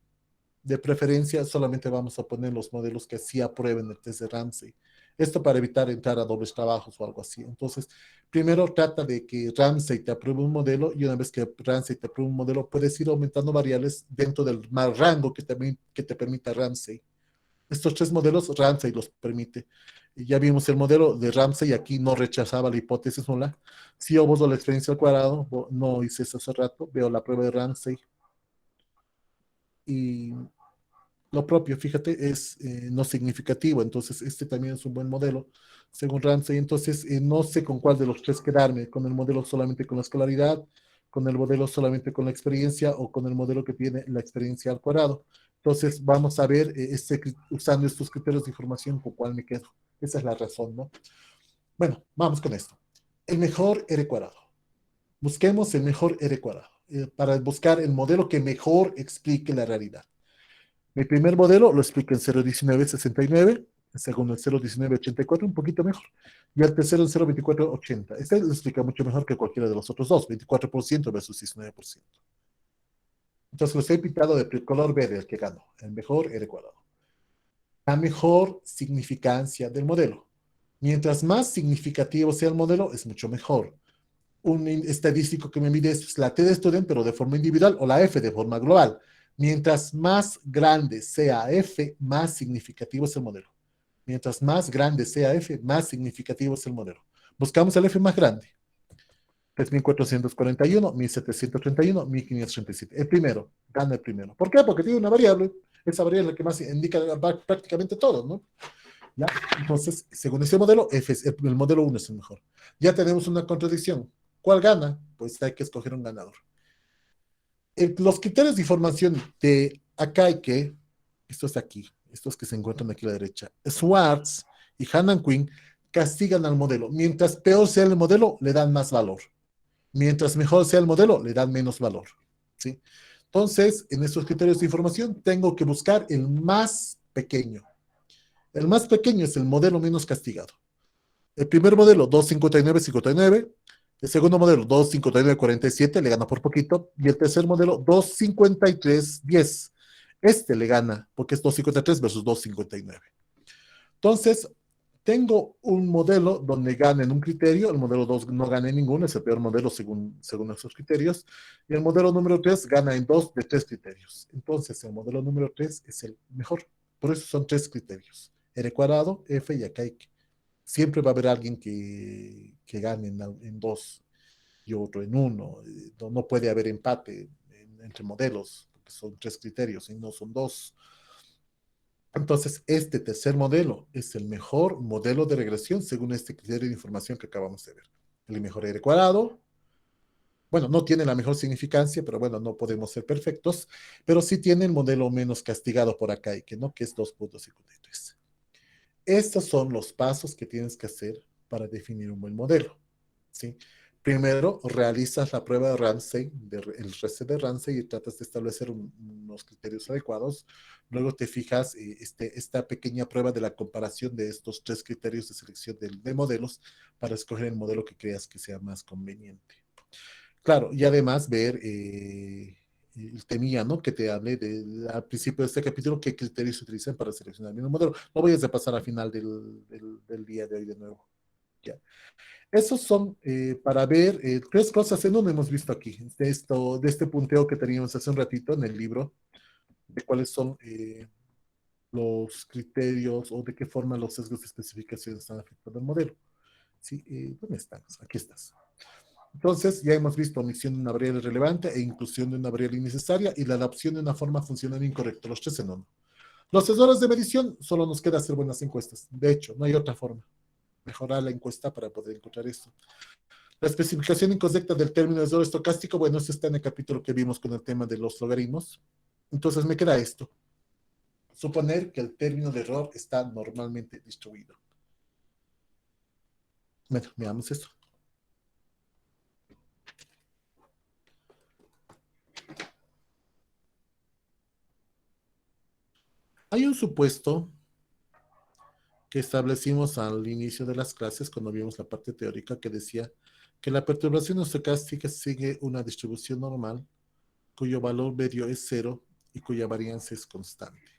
de preferencia, solamente vamos a poner los modelos que sí aprueben el test de Ramsey. Esto para evitar entrar a dobles trabajos o algo así. Entonces, primero trata de que Ramsey te apruebe un modelo, y una vez que Ramsey te apruebe un modelo, puedes ir aumentando variables dentro del rango que te permita Ramsey. Estos tres modelos Ramsey los permite. Y ya vimos el modelo de Ramsey, aquí no rechazaba la hipótesis nula. Si yo uso la experiencia al cuadrado, no hice eso hace rato, veo la prueba de Ramsey. Y lo propio, fíjate, es no significativo, entonces este también es un buen modelo, según Ramsey. Entonces no sé con cuál de los tres quedarme, con el modelo solamente con la escolaridad, con el modelo solamente con la experiencia, o con el modelo que tiene la experiencia al cuadrado. Entonces vamos a ver, usando estos criterios de información, con cuál me quedo. Esa es la razón, ¿no? Bueno, vamos con esto. El mejor R cuadrado. Busquemos el mejor R cuadrado, para buscar el modelo que mejor explique la realidad. Mi primer modelo lo explico en 0.1969, el segundo en 0.1984, un poquito mejor, y el tercero en 0.2480. Este lo explica mucho mejor que cualquiera de los otros dos, 24% versus 19%. Entonces lo estoy pintado de color verde, el que ganó, el mejor R cuadrado. La mejor significancia del modelo. Mientras más significativo sea el modelo, es mucho mejor. un estadístico que me mide es la T de student, pero de forma individual, o la F de forma global. Mientras más grande sea F, más significativo es el modelo. Mientras más grande sea F, más significativo es el modelo. Buscamos el F más grande. 3.441, 1.731, 1.537. El primero, gana el primero. ¿Por qué? Porque tiene una variable. Esa variable es la que más indica prácticamente todo, ¿no? ¿Ya? Entonces, según ese modelo, F es, el modelo 1 es el mejor. Ya tenemos una contradicción. ¿Cuál gana? Pues hay que escoger un ganador. Los criterios de información de acá hay que, estos de aquí, estos que se encuentran aquí a la derecha, Schwartz y Hannan Quinn castigan al modelo. Mientras peor sea el modelo, le dan más valor. Mientras mejor sea el modelo, le dan menos valor. ¿Sí? Entonces, en estos criterios de información, tengo que buscar el más pequeño. El más pequeño es el modelo menos castigado. El primer modelo, 259-59. El segundo modelo, 259-47, le gana por poquito. Y el tercer modelo, 253-10. Este le gana, porque es 253 versus 259. Entonces, tengo un modelo donde gana en un criterio, el modelo 2 no gana en ninguno, es el peor modelo según esos criterios, y el modelo número 3 gana en 2 de 3 criterios. Entonces, el modelo número 3 es el mejor. Por eso son 3 criterios. R cuadrado, F y acá hay que siempre va a haber alguien que gane en dos y otro en uno. No, no puede haber empate entre modelos, porque son tres criterios y no son dos. Entonces, este tercer modelo es el mejor modelo de regresión según este criterio de información que acabamos de ver. El mejor R cuadrado, bueno, no tiene la mejor significancia, pero bueno, no podemos ser perfectos, pero sí tiene el modelo menos castigado por acá, y que no, que es 2.53. Estos son los pasos que tienes que hacer para definir un buen modelo, ¿sí? Primero, realizas la prueba de Ramsey, el reset de Ramsey y tratas de establecer unos criterios adecuados. Luego te fijas esta pequeña prueba de la comparación de estos tres criterios de selección de modelos para escoger el modelo que creas que sea más conveniente. Claro, y además ver el temía, ¿no? Que te hable al principio de este capítulo qué criterios se utilizan para seleccionar el mismo modelo. No voy a pasar al final del día de hoy de nuevo. Ya. Esos son para ver tres cosas en uno hemos visto aquí, de este punteo que teníamos hace un ratito en el libro, de cuáles son los criterios o de qué forma los sesgos de especificación están afectando el modelo. ¿Sí? ¿Dónde están? Aquí estás. Entonces, ya hemos visto omisión de una variable relevante e inclusión de una variable innecesaria y la adopción de una forma funcional incorrecta, los tres en uno. Los errores de medición, solo nos queda hacer buenas encuestas. De hecho, no hay otra forma. Mejorar la encuesta para poder encontrar esto. La especificación incorrecta del término de error estocástico, bueno, esto está en el capítulo que vimos con el tema de los logaritmos. Entonces me queda esto. Suponer que el término de error está normalmente distribuido. Bueno, veamos esto. Hay un supuesto que establecimos al inicio de las clases cuando vimos la parte teórica que decía que la perturbación estocástica sigue una distribución normal cuyo valor medio es cero y cuya varianza es constante.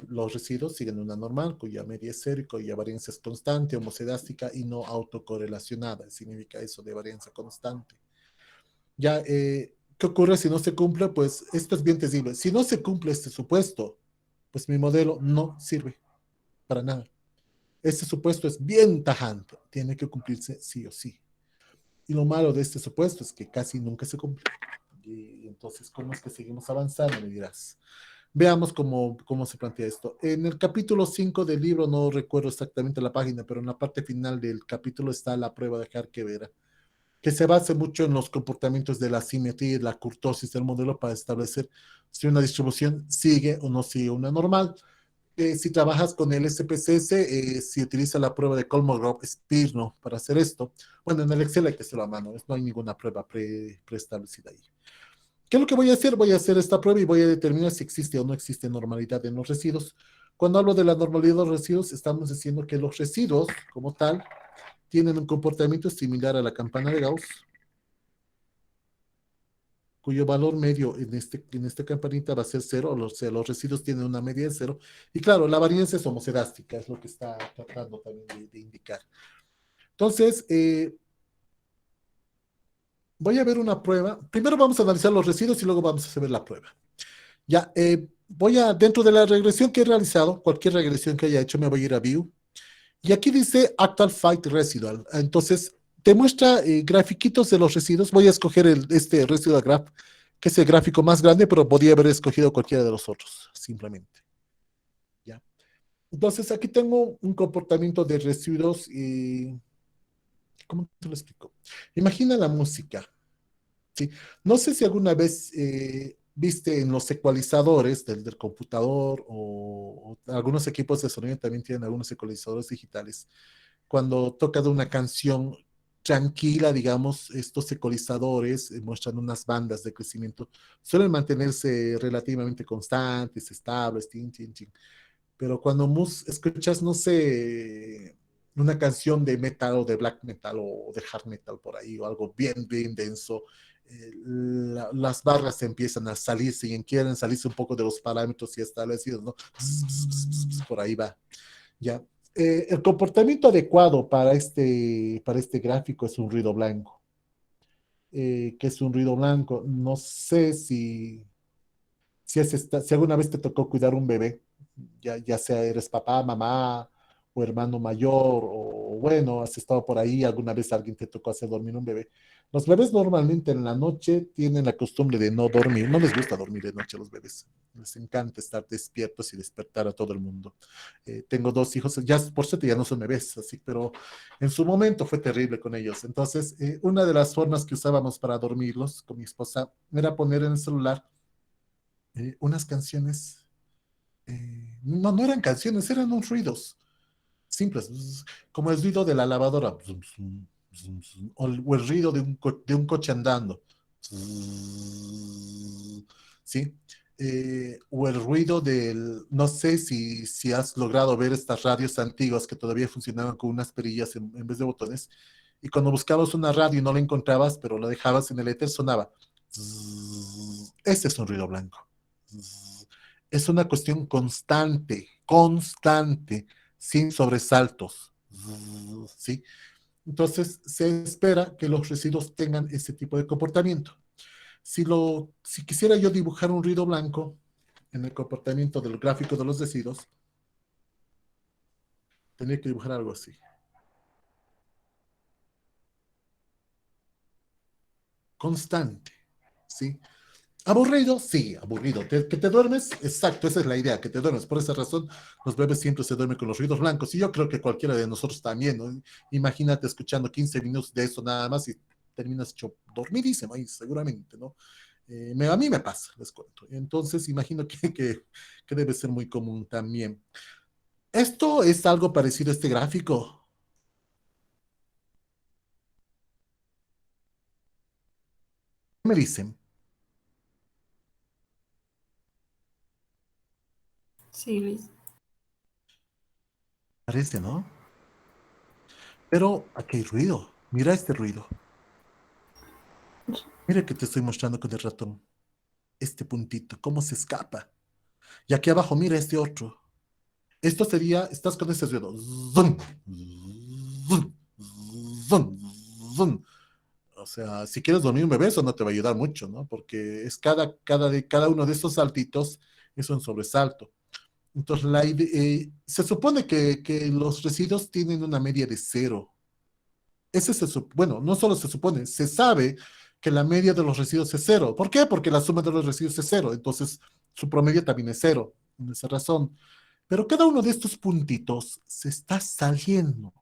Los residuos siguen una normal cuya media es cero y cuya varianza es constante, homocedástica y no autocorrelacionada. Significa eso de varianza constante. Ya, ¿qué ocurre si no se cumple? Pues esto es bien terrible. Si no se cumple este supuesto, pues mi modelo no sirve para nada. Este supuesto es bien tajante, tiene que cumplirse sí o sí. Y lo malo de este supuesto es que casi nunca se cumple. Y entonces, ¿cómo es que seguimos avanzando? Me dirás. Veamos cómo se plantea esto. En el capítulo 5 del libro, no recuerdo exactamente la página, pero en la parte final del capítulo está la prueba de Harkevera, que se basa mucho en los comportamientos de la simetría y la kurtosis del modelo para establecer si una distribución sigue o no sigue una normal. Si trabajas con el SPSS, si utiliza la prueba de Kolmogorov-Smirnov para hacer esto, bueno, en el Excel hay que hacerlo a mano, no hay ninguna prueba preestablecida ahí. ¿Qué es lo que voy a hacer? Voy a hacer esta prueba y voy a determinar si existe o no existe normalidad en los residuos. Cuando hablo de la normalidad de los residuos, estamos diciendo que los residuos, como tal, tienen un comportamiento similar a la campana de Gauss, cuyo valor medio en esta campanita va a ser cero, o sea, los residuos tienen una media de cero, y claro, la varianza es homocedástica, es lo que está tratando también de indicar. Entonces, voy a ver una prueba. Primero vamos a analizar los residuos y luego vamos a ver la prueba. Ya, dentro de la regresión que he realizado, cualquier regresión que haya hecho, me voy a ir a View. Y aquí dice Actual Fight Residual. Entonces, te muestra grafiquitos de los residuos. Voy a escoger este Residual Graph, que es el gráfico más grande, pero podría haber escogido cualquiera de los otros, simplemente. ¿Ya? Entonces, aquí tengo un comportamiento de residuos y... ¿Cómo te lo explico? Imagina la música. ¿Sí? No sé si alguna vez viste en los ecualizadores del computador o algunos equipos de sonido también tienen algunos ecualizadores digitales. Cuando toca de una canción tranquila, digamos, estos ecualizadores muestran unas bandas de crecimiento. Suelen mantenerse relativamente constantes, estables, tin, tin, tin. Pero cuando escuchas, no sé, una canción de metal o de black metal o de hard metal por ahí o algo bien, bien denso, las barras empiezan a salirse y quieren salirse un poco de los parámetros ya establecidos, ¿no? Por ahí va, ¿ya? El comportamiento adecuado para este gráfico es un ruido blanco. ¿Qué es un ruido blanco? No sé si alguna vez te tocó cuidar un bebé, ya sea eres papá, mamá o hermano mayor, o bueno, has estado por ahí, alguna vez alguien te tocó hacer dormir un bebé. Los bebés normalmente en la noche tienen la costumbre de no dormir, no les gusta dormir de noche a los bebés, les encanta estar despiertos y despertar a todo el mundo. Tengo dos hijos, ya por suerte ya no son bebés, así, pero en su momento fue terrible con ellos. Entonces, una de las formas que usábamos para dormirlos con mi esposa era poner en el celular unas canciones, no eran canciones, eran unos ruidos simples, como el ruido de la lavadora, o el ruido de de un coche andando, ¿sí? O el ruido no sé si has logrado ver estas radios antiguas que todavía funcionaban con unas perillas en vez de botones, y cuando buscabas una radio y no la encontrabas, pero la dejabas en el éter, sonaba. Ese es un ruido blanco. Es una cuestión constante, constante, sin sobresaltos. ¿Sí? Entonces, se espera que los residuos tengan ese tipo de comportamiento. Si quisiera yo dibujar un ruido blanco en el comportamiento del gráfico de los residuos, tendría que dibujar algo así. Constante. ¿Sí? Aburrido, sí, aburrido. ¿Que te duermes? Exacto, esa es la idea, que te duermes. Por esa razón, los bebés siempre se duermen con los ruidos blancos. Y yo creo que cualquiera de nosotros también, ¿no? Imagínate escuchando 15 minutos de eso nada más y terminas hecho dormidísimo ahí, seguramente, ¿no? A mí me pasa, les cuento. Entonces, imagino que debe ser muy común también. Esto es algo parecido a este gráfico. ¿Qué me dicen? Sí, Luis. Parece, ¿no? Pero aquí hay ruido. Mira este ruido. Mira que te estoy mostrando con el ratón. Este puntito, cómo se escapa. Y aquí abajo, mira este otro. Esto sería, estás con ese ruido. Zum, zum, zum, zum. O sea, si quieres dormir un bebé, eso no te va a ayudar mucho, ¿no? Porque es cada uno de estos saltitos es un sobresalto. Entonces, se supone que los residuos tienen una media de cero. Bueno, no solo se supone, se sabe que la media de los residuos es cero. ¿Por qué? Porque la suma de los residuos es cero. Entonces, su promedio también es cero, por esa razón. Pero cada uno de estos puntitos se está saliendo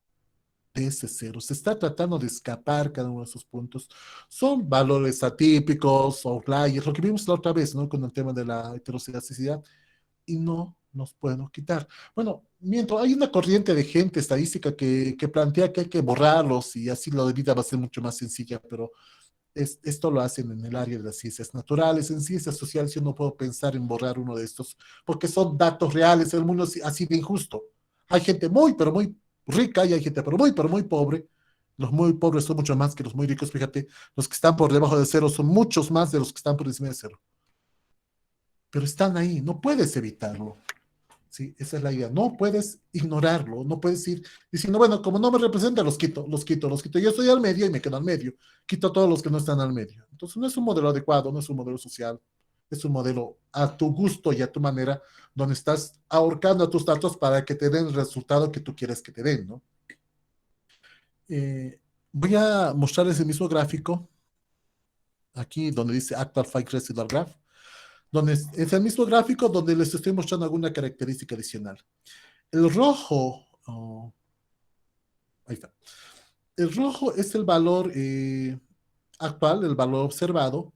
de ese cero, se está tratando de escapar cada uno de esos puntos. Son valores atípicos, outliers, lo que vimos la otra vez, ¿no? Con el tema de la heteroscedasticidad, y no nos podemos quitar. Bueno, mientras hay una corriente de gente estadística que plantea que hay que borrarlos y así la vida va a ser mucho más sencilla, pero esto lo hacen en el área de las ciencias naturales. En ciencias sociales yo no puedo pensar en borrar uno de estos porque son datos reales. El mundo es así de injusto. Hay gente muy, pero muy rica y hay gente pero muy pobre. Los muy pobres son mucho más que los muy ricos. Fíjate, los que están por debajo de cero son muchos más de los que están por encima de cero. Pero están ahí, no puedes evitarlo. Sí, esa es la idea. No puedes ignorarlo, no puedes ir diciendo, bueno, como no me representa, los quito, los quito, los quito. Yo estoy al medio y me quedo al medio. Quito a todos los que no están al medio. Entonces no es un modelo adecuado, no es un modelo social, es un modelo a tu gusto y a tu manera, donde estás ahorcando a tus datos para que te den el resultado que tú quieres que te den, ¿no? Voy a mostrarles el mismo gráfico, aquí donde dice Actual File Residual Graph, donde es el mismo gráfico donde les estoy mostrando alguna característica adicional. El rojo, ahí está. El rojo es el valor actual, el valor observado.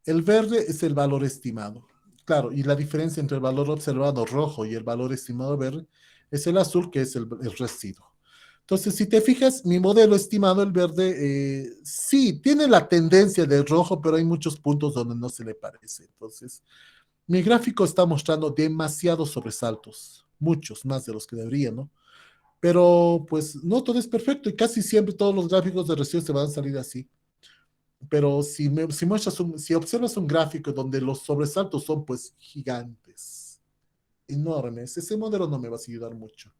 El verde es el valor estimado. Claro, y la diferencia entre el valor observado rojo y el valor estimado verde es el azul, que es el residuo. Entonces, si te fijas, mi modelo estimado, el verde, sí, tiene la tendencia del rojo, pero hay muchos puntos donde no se le parece. Entonces, mi gráfico está mostrando demasiados sobresaltos, muchos más de los que debería, ¿no? Pero pues no todo es perfecto y casi siempre todos los gráficos de residuos te van a salir así. Pero si observas un gráfico donde los sobresaltos son pues gigantes, enormes, ese modelo no me va a ayudar mucho.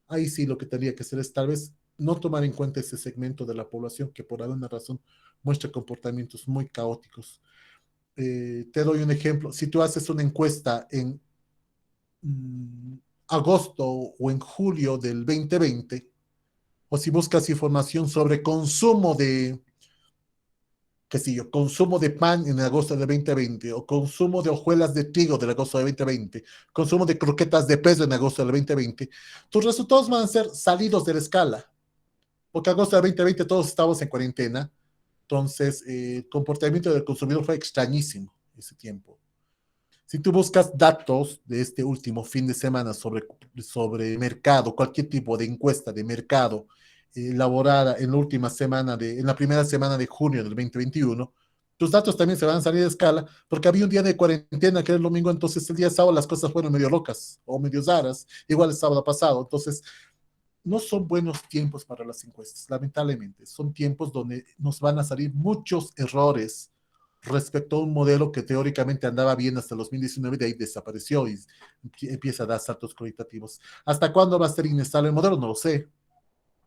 Ahí sí lo que tendría que hacer es tal vez no tomar en cuenta ese segmento de la población que por alguna razón muestra comportamientos muy caóticos. Te doy un ejemplo. Si tú haces una encuesta en mm, agosto o en julio del 2020, o si buscas información sobre consumo de, qué sé yo, consumo de pan en agosto de 2020, o consumo de hojuelas de trigo del agosto de 2020, consumo de croquetas de pez en agosto del 2020, tus resultados van a ser salidos de la escala, porque agosto del 2020 todos estábamos en cuarentena, entonces el comportamiento del consumidor fue extrañísimo ese tiempo. Si tú buscas datos de este último fin de semana sobre mercado, cualquier tipo de encuesta de mercado elaborada en la última semana en la primera semana de junio del 2021, tus datos también se van a salir de escala porque había un día de cuarentena que era el domingo, entonces el día sábado las cosas fueron medio locas o medio raras, igual el sábado pasado. Entonces, no son buenos tiempos para las encuestas, lamentablemente. Son tiempos donde nos van a salir muchos errores respecto a un modelo que teóricamente andaba bien hasta el 2019 y de ahí desapareció y empieza a dar saltos cualitativos. ¿Hasta cuándo va a ser inestable el modelo? No lo sé.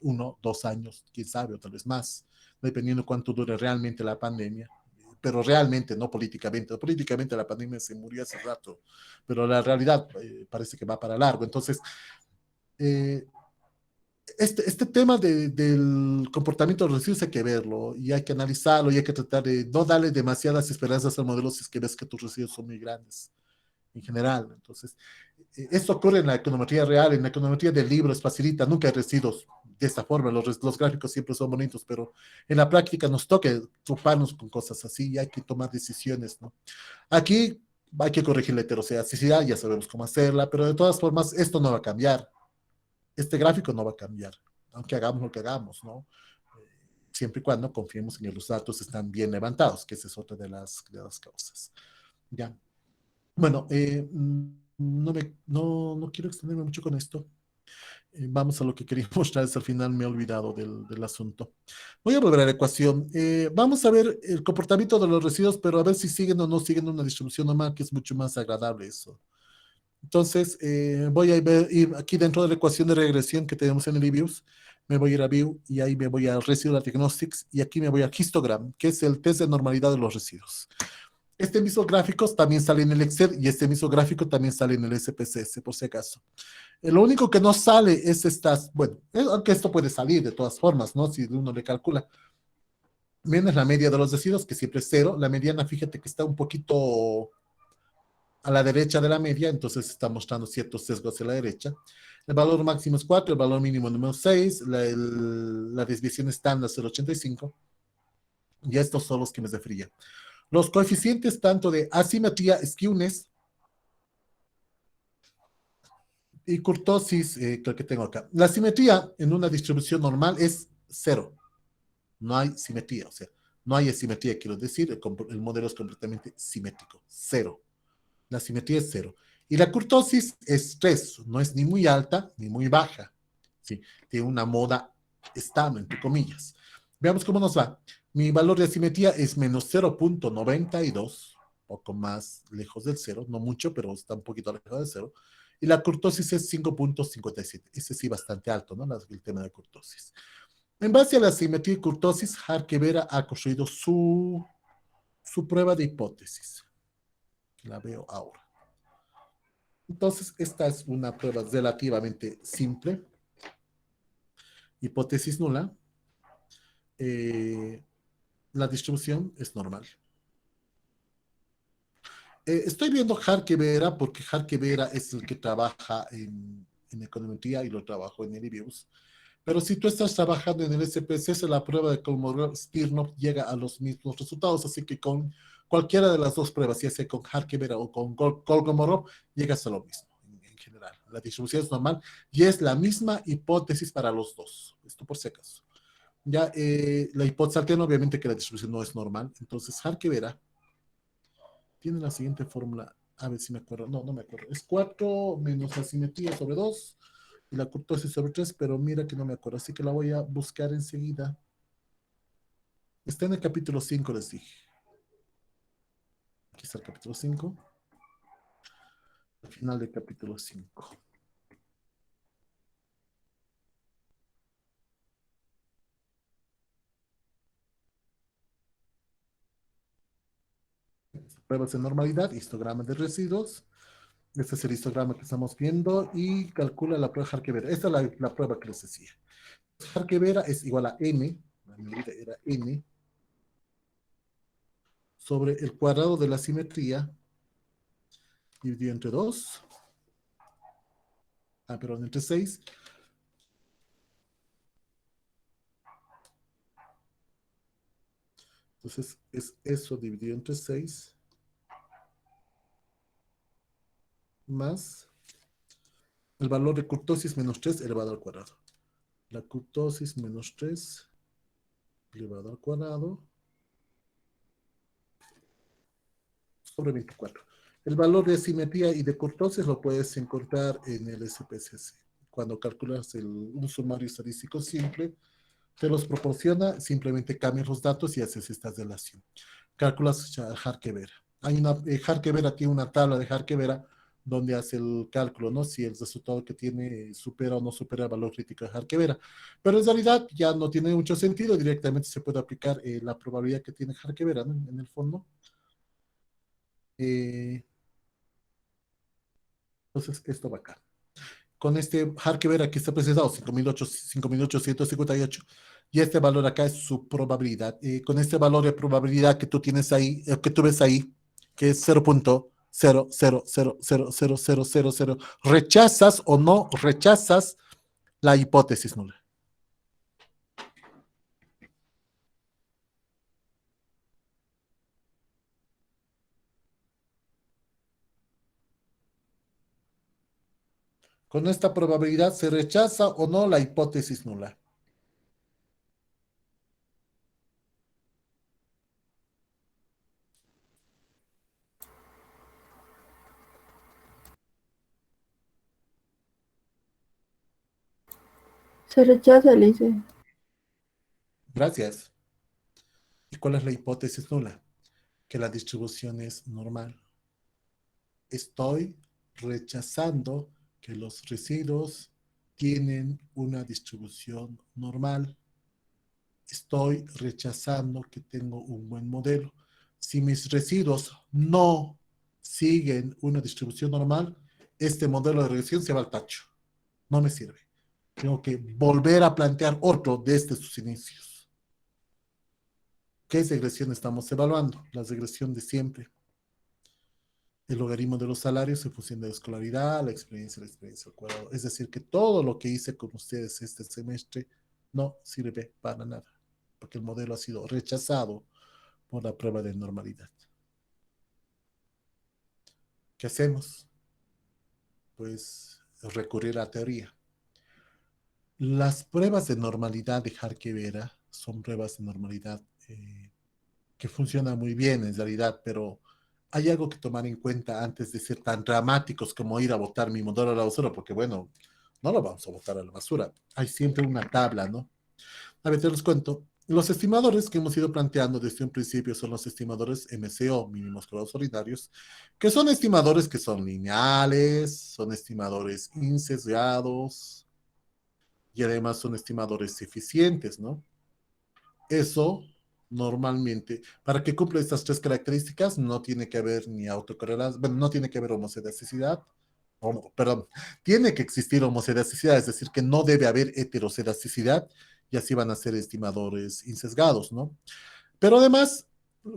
1, 2 años, quién sabe, o tal vez más, dependiendo cuánto dure realmente la pandemia. Pero realmente, no políticamente. Políticamente la pandemia se murió hace rato, pero la realidad parece que va para largo. Entonces, eh, este tema del comportamiento de los residuos hay que verlo y hay que analizarlo y hay que tratar de no darle demasiadas esperanzas al modelo si es que ves que tus residuos son muy grandes en general. Entonces, esto ocurre en la econometría real, en la econometría del libro es facilita, nunca hay residuos de esta forma, los gráficos siempre son bonitos, pero en la práctica nos toca toparnos con cosas así y hay que tomar decisiones, ¿no? Aquí hay que corregir la heterocedasticidad, ya sabemos cómo hacerla, pero de todas formas esto no va a cambiar, este gráfico no va a cambiar, aunque hagamos lo que hagamos, ¿no? Siempre y cuando confiemos en que los datos están bien levantados, que esa es otra de las causas. Ya. Bueno, no quiero extenderme mucho con esto. Vamos a lo que quería mostrarles al final, me he olvidado del asunto. Voy a volver a la ecuación. Vamos a ver el comportamiento de los residuos, pero a ver si siguen o no siguen una distribución normal, que es mucho más agradable eso. Entonces, voy a ir aquí dentro de la ecuación de regresión que tenemos en el eViews, me voy a ir a View y ahí me voy a Residual Diagnostics y aquí me voy a Histogram, que es el test de normalidad de los residuos. Este mismo gráfico también sale en el Excel y este mismo gráfico también sale en el SPSS, por si acaso. Lo único que no sale es estas, bueno, aunque esto puede salir de todas formas, ¿no? Si uno le calcula. Menos la media de los residuos, que siempre es cero. La mediana, fíjate que está un poquito a la derecha de la media, entonces está mostrando ciertos sesgos hacia la derecha. El valor máximo es 4, el valor mínimo número 6, la desviación estándar es 0,85, y estos son los que me refería. Los coeficientes tanto de asimetría, skewness y kurtosis, creo que tengo acá. La simetría en una distribución normal es 0. No hay simetría, o sea, no hay asimetría, quiero decir, el modelo es completamente simétrico, 0. La simetría es 0. Y la kurtosis es 3, no es ni muy alta ni muy baja. ¿Sí? Tiene una moda estable, entre comillas. Veamos cómo nos va. Mi valor de asimetría es menos 0,92, poco más lejos del 0, no mucho, pero está un poquito lejos del 0. y la kurtosis es 5.57. Ese sí, bastante alto, ¿no? El tema de kurtosis. En base a la simetría y kurtosis, Harke-Vera ha construido su prueba de hipótesis. La veo ahora. Entonces, esta es una prueba relativamente simple. Hipótesis nula. La distribución es normal. Estoy viendo Harke-Vera porque Harke-Vera es el que trabaja en econometría y lo trabajo en el IBIUS. Pero si tú estás trabajando en el SPSS, la prueba de Kolmogorov-Smirnov llega a los mismos resultados, así que con cualquiera de las dos pruebas, ya sea con Harke-Vera o con Kolmogorov, llegas a lo mismo en general. La distribución es normal y es la misma hipótesis para los dos. Esto por si acaso. Ya la hipótesis alterna, obviamente que la distribución no es normal. Entonces, Harke-Vera tiene la siguiente fórmula. A ver si me acuerdo. No, no me acuerdo. Es 4 menos la simetría sobre 2 y la kurtosis sobre 3, pero mira que no me acuerdo. Así que la voy a buscar enseguida. Está en el capítulo 5, les dije. Aquí está el capítulo 5. Al final del capítulo 5. Pruebas de normalidad, histograma de residuos. Este es el histograma que estamos viendo y calcula la prueba Harke-Vera. Esta es la prueba que les decía. Harke-Vera es igual a n, la medida era n, sobre el cuadrado de la simetría dividido entre 2. Perdón, entre 6. Entonces es eso dividido entre 6 más el valor de kurtosis menos 3 elevado al cuadrado. La kurtosis menos 3 elevado al cuadrado sobre 24. El valor de simetría y de kurtosis lo puedes encontrar en el SPSS. Cuando calculas un sumario estadístico simple, te los proporciona, simplemente cambias los datos y haces esta relación. Calculas Harke-Vera. Harke-Vera tiene una tabla de Harke-Vera donde hace el cálculo, ¿no? Si el resultado que tiene supera o no supera el valor crítico de Harke-Vera. Pero en realidad ya no tiene mucho sentido, directamente se puede aplicar la probabilidad que tiene Harke-Vera, ¿no? En el fondo. Entonces, esto va acá. Con este Harke-Vera que está presentado, 5.858, y este valor acá es su probabilidad. Con este valor de probabilidad que tú tienes ahí, que tú ves ahí, que es 0.00000000, ¿rechazas o no rechazas la hipótesis nula? Con esta probabilidad, ¿se rechaza o no la hipótesis nula? Se rechaza, le dice. Gracias. ¿Y cuál es la hipótesis nula? Que la distribución es normal. Estoy rechazando que los residuos tienen una distribución normal. Estoy rechazando que tengo un buen modelo. Si mis residuos no siguen una distribución normal, este modelo de regresión se va al tacho. No me sirve. Tengo que volver a plantear otro desde sus inicios. ¿Qué regresión estamos evaluando? La regresión de siempre. El logaritmo de los salarios en función de la escolaridad, la experiencia al cuadrado. Es decir, que todo lo que hice con ustedes este semestre no sirve para nada, porque el modelo ha sido rechazado por la prueba de normalidad. ¿Qué hacemos? Pues recurrir a la teoría. Las pruebas de normalidad de Harke-Vera son pruebas de normalidad que funcionan muy bien en realidad, pero hay algo que tomar en cuenta antes de ser tan dramáticos como ir a botar mi modelo a la basura, porque bueno, no lo vamos a botar a la basura. Hay siempre una tabla, ¿no? A ver, te los cuento. Los estimadores que hemos ido planteando desde un principio son los estimadores MCO, mínimos creados ordinarios, que son estimadores que son lineales, son estimadores insesgados y además son estimadores eficientes, ¿no? Eso normalmente, para que cumpla estas tres características, no tiene que haber ni autocorrelación, bueno, no tiene que haber homocedaticidad, perdón, tiene que existir homocedaticidad, es decir, que no debe haber heterocedaticidad, y así van a ser estimadores insesgados, ¿no? Pero además,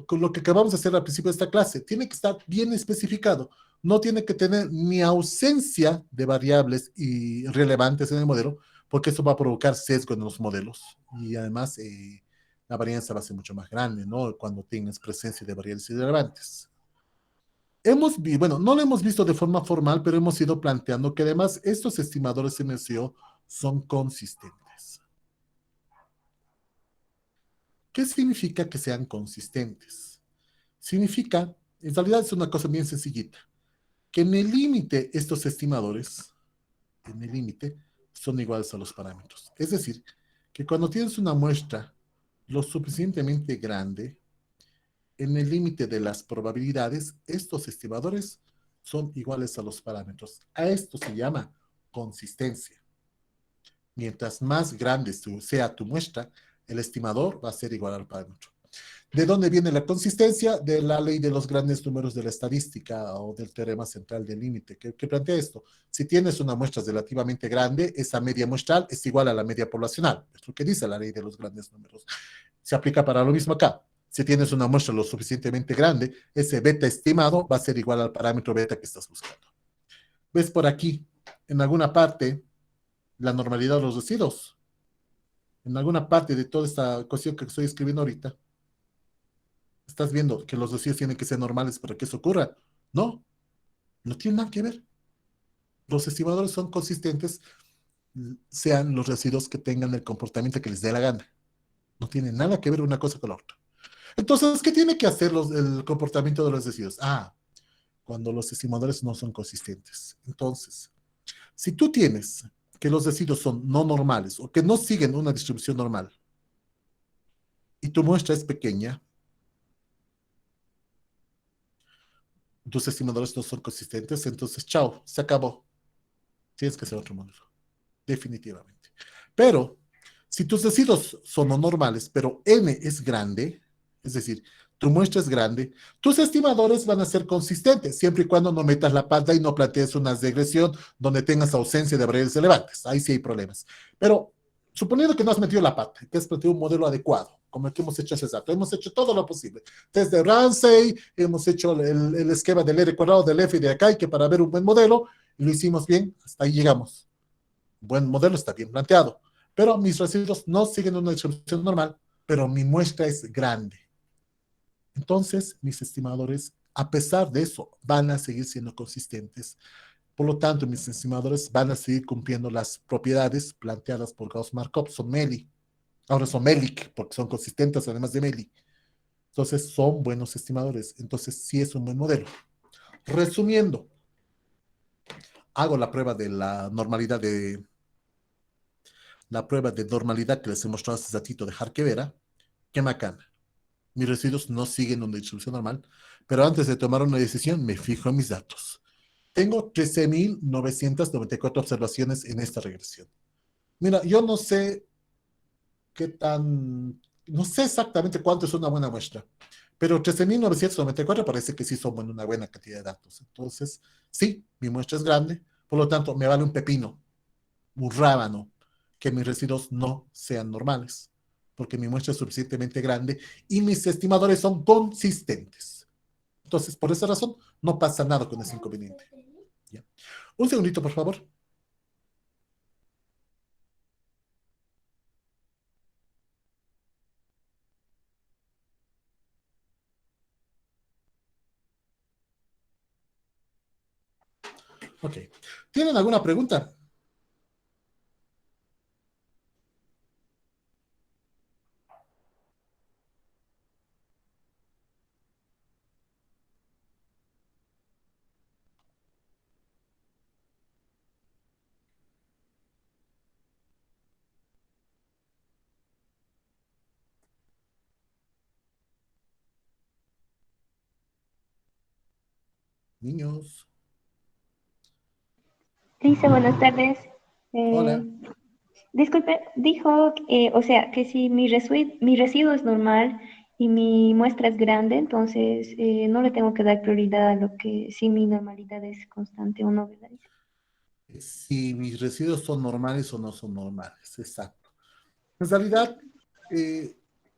con lo que acabamos de hacer al principio de esta clase, tiene que estar bien especificado, no tiene que tener ni ausencia de variables irrelevantes en el modelo, porque eso va a provocar sesgo en los modelos, y además la varianza va a ser mucho más grande, ¿no? Cuando tienes presencia de variables irrelevantes. Bueno, no lo hemos visto de forma formal, pero hemos ido planteando que además estos estimadores MCO son consistentes. ¿Qué significa que sean consistentes? Significa, en realidad es una cosa bien sencillita, que en el límite estos estimadores, en el límite, son iguales a los parámetros. Es decir, que cuando tienes una muestra lo suficientemente grande, en el límite de las probabilidades, estos estimadores son iguales a los parámetros. A esto se llama consistencia. Mientras más grande sea tu muestra, el estimador va a ser igual al parámetro. ¿De dónde viene la consistencia? De la ley de los grandes números de la estadística o del teorema central del límite, que plantea esto. Si tienes una muestra relativamente grande, esa media muestral es igual a la media poblacional. Es lo que dice la ley de los grandes números. Se aplica para lo mismo acá. Si tienes una muestra lo suficientemente grande, ese beta estimado va a ser igual al parámetro beta que estás buscando. ¿Ves por aquí, en alguna parte, la normalidad de los residuos? En alguna parte de toda esta cuestión que estoy escribiendo ahorita, estás viendo que los residuos tienen que ser normales para que eso ocurra. No, no tiene nada que ver. Los estimadores son consistentes, sean los residuos que tengan el comportamiento que les dé la gana. No tiene nada que ver una cosa con la otra. Entonces, ¿qué tiene que hacer el comportamiento de los residuos? Cuando los estimadores no son consistentes. Entonces, si tú tienes que los residuos son no normales o que no siguen una distribución normal y tu muestra es pequeña, tus estimadores no son consistentes, entonces, chao, se acabó. Tienes que hacer otro modelo, definitivamente. Pero, si tus residuos son no normales, pero n es grande, es decir, tu muestra es grande, tus estimadores van a ser consistentes, siempre y cuando no metas la pata y no plantees una regresión donde tengas ausencia de variables relevantes. Ahí sí hay problemas. Pero, suponiendo que no has metido la pata, que has planteado un modelo adecuado, como el que hemos hecho hace rato, hemos hecho todo lo posible. Desde Ramsey, hemos hecho el esquema del R cuadrado, del F y de acá, y que para ver un buen modelo, y lo hicimos bien, hasta ahí llegamos. Buen modelo está bien planteado, pero mis residuos no siguen una distribución normal, pero mi muestra es grande. Entonces, mis estimadores, a pesar de eso, van a seguir siendo consistentes. Por lo tanto, mis estimadores van a seguir cumpliendo las propiedades planteadas por Gauss-Markov, son Meli. Ahora son Melik, porque son consistentes además de Meli. Entonces, son buenos estimadores. Entonces, sí es un buen modelo. Resumiendo, hago la prueba de normalidad que les he mostrado hace ratito de Harkevera. Qué macana. Mis residuos no siguen una distribución normal, pero antes de tomar una decisión me fijo en mis datos. Tengo 13.994 observaciones en esta regresión. Mira, yo no sé no sé exactamente cuánto es una buena muestra, pero 13.994 parece que sí son una buena cantidad de datos. Entonces, sí, mi muestra es grande, por lo tanto, me vale un pepino, un rábano, que mis residuos no sean normales, porque mi muestra es suficientemente grande y mis estimadores son consistentes. Entonces, por esa razón, no pasa nada con ese inconveniente. ¿Ya? Un segundito, por favor. Ok. ¿Tienen alguna pregunta? Niños, Dice, buenas tardes. hola. Eh, disculpe, dijo, o sea, que si mi residuo es normal y mi muestra es grande, entonces no le tengo que dar prioridad a lo que si mi normalidad es constante o no, ¿verdad? Si mis residuos son normales o no son normales, exacto. En realidad, eh,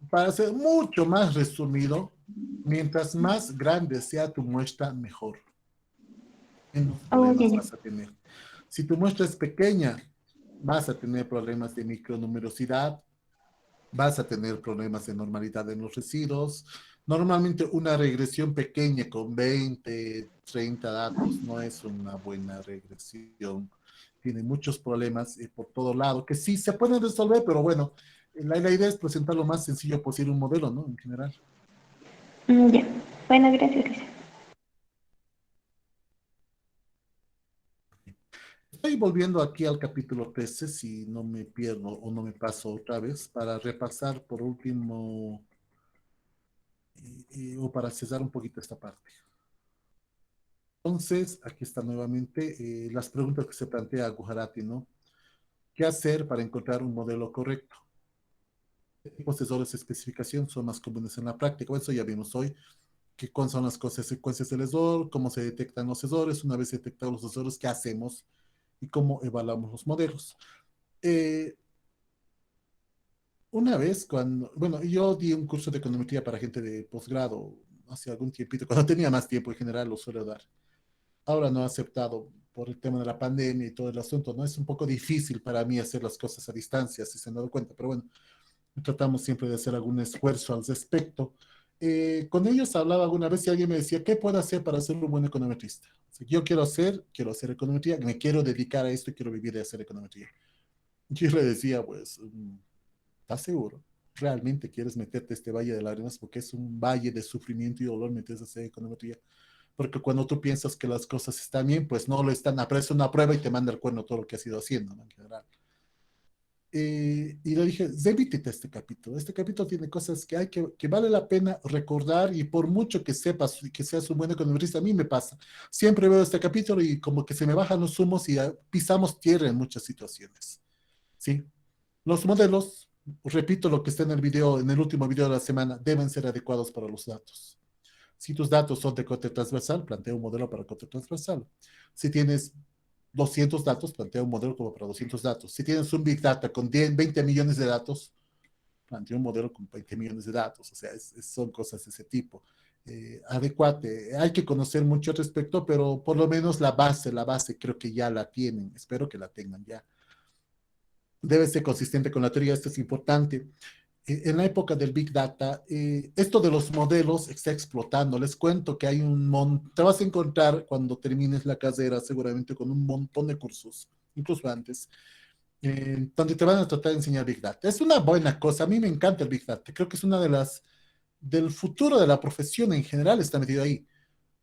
para ser mucho más resumido, mientras más grande sea tu muestra, mejor. Menos Oh, ya, problemas ya. vas a tener. Si tu muestra es pequeña, vas a tener problemas de micronumerosidad, vas a tener problemas de normalidad en los residuos. Normalmente una regresión pequeña con 20, 30 datos no es una buena regresión. Tiene muchos problemas por todo lado, que sí se pueden resolver, pero bueno, la idea es presentar lo más sencillo posible un modelo, ¿no? En general. Ya. Bueno, gracias, Lisa. Estoy volviendo aquí al capítulo 13, si no me pierdo o no me paso otra vez, para repasar por último o para cesar un poquito esta parte. Entonces, aquí está nuevamente las preguntas que se plantea Gujarati, ¿no? ¿Qué hacer para encontrar un modelo correcto? ¿Qué tipos de errores de especificación son más comunes en la práctica? Bueno, eso ya vimos hoy, cuáles son las consecuencias del error, cómo se detectan los errores, una vez detectados los errores, qué hacemos y cómo evaluamos los modelos. Eh, una vez cuando, bueno, yo di un curso de econometría para gente de posgrado hace algún tiempito, cuando tenía más tiempo en general lo suelo dar. Ahora no he aceptado por el tema de la pandemia y todo el asunto, ¿no? Es un poco difícil para mí hacer las cosas a distancia, si se han dado cuenta, pero bueno, tratamos siempre de hacer algún esfuerzo al respecto. Con ellos hablaba alguna vez y alguien me decía, ¿qué puedo hacer para ser un buen econometrista? Si yo quiero hacer econometría, me quiero dedicar a esto y quiero vivir de hacer econometría. Yo le decía, pues, ¿estás seguro? ¿Realmente quieres meterte a este valle de lágrimas? Porque es un valle de sufrimiento y dolor meterse a hacer econometría. Porque cuando tú piensas que las cosas están bien, pues no lo están, aparece una prueba y te manda el cuerno todo lo que has ido haciendo, ¿no? En general. Y le dije, repítete este capítulo tiene cosas que que vale la pena recordar y por mucho que sepas que seas un buen economista, a mí me pasa, siempre veo este capítulo y como que se me bajan los humos y pisamos tierra en muchas situaciones, ¿sí? Los modelos, repito lo que está en el video, en el último video de la semana, deben ser adecuados para los datos. Si tus datos son de corte transversal, plantea un modelo para corte transversal. Si tienes 200 datos, plantea un modelo como para 200 datos. Si tienes un Big Data con 10, 20 millones de datos, plantea un modelo con 20 millones de datos. O sea, son cosas de ese tipo. Adecuate. Hay que conocer mucho al respecto, pero por lo menos la base creo que ya la tienen. Espero que la tengan ya. Debe ser consistente con la teoría, esto es importante. En la época del Big Data, esto de los modelos está explotando. Les cuento que hay te vas a encontrar cuando termines la carrera seguramente con un montón de cursos, incluso antes, donde te van a tratar de enseñar Big Data. Es una buena cosa, a mí me encanta el Big Data, creo que es una de del futuro de la profesión en general está metido ahí.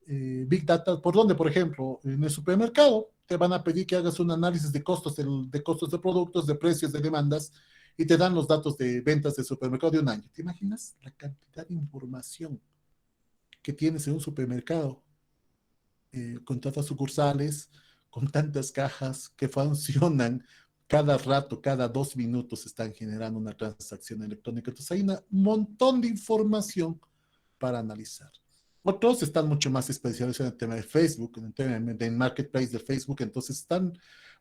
Big Data, ¿por dónde? Por ejemplo, en el supermercado te van a pedir que hagas un análisis de costos, de costos de productos, de precios, de demandas, y te dan los datos de ventas del supermercado de un año. ¿Te imaginas la cantidad de información que tienes en un supermercado con tantas sucursales, con tantas cajas que funcionan cada rato, cada 2 minutos están generando una transacción electrónica? Entonces hay un montón de información para analizar. Otros están mucho más especializados en el tema de Facebook, en el tema del marketplace de Facebook, entonces están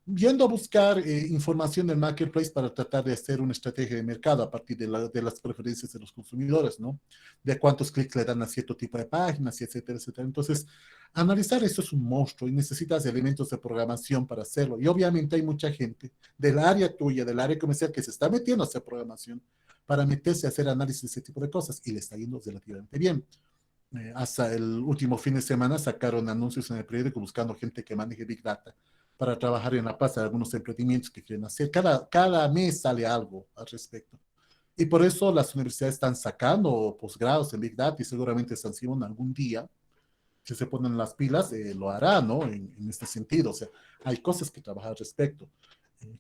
yendo a buscar información del marketplace para tratar de hacer una estrategia de mercado a partir de las preferencias de los consumidores, ¿no? De cuántos clics le dan a cierto tipo de páginas, etcétera, etcétera. Entonces, analizar eso es un monstruo y necesitas elementos de programación para hacerlo. Y obviamente hay mucha gente del área tuya, del área comercial, que se está metiendo a hacer programación para meterse a hacer análisis de ese tipo de cosas y le está yendo relativamente bien. Hasta el último fin de semana sacaron anuncios en el periódico buscando gente que maneje Big Data para trabajar en la paz de algunos emprendimientos que quieren hacer. Cada mes sale algo al respecto. Y por eso las universidades están sacando posgrados en Big Data y seguramente San Simón algún día, si se ponen las pilas, lo hará, ¿no? En este sentido. O sea, hay cosas que trabajar al respecto.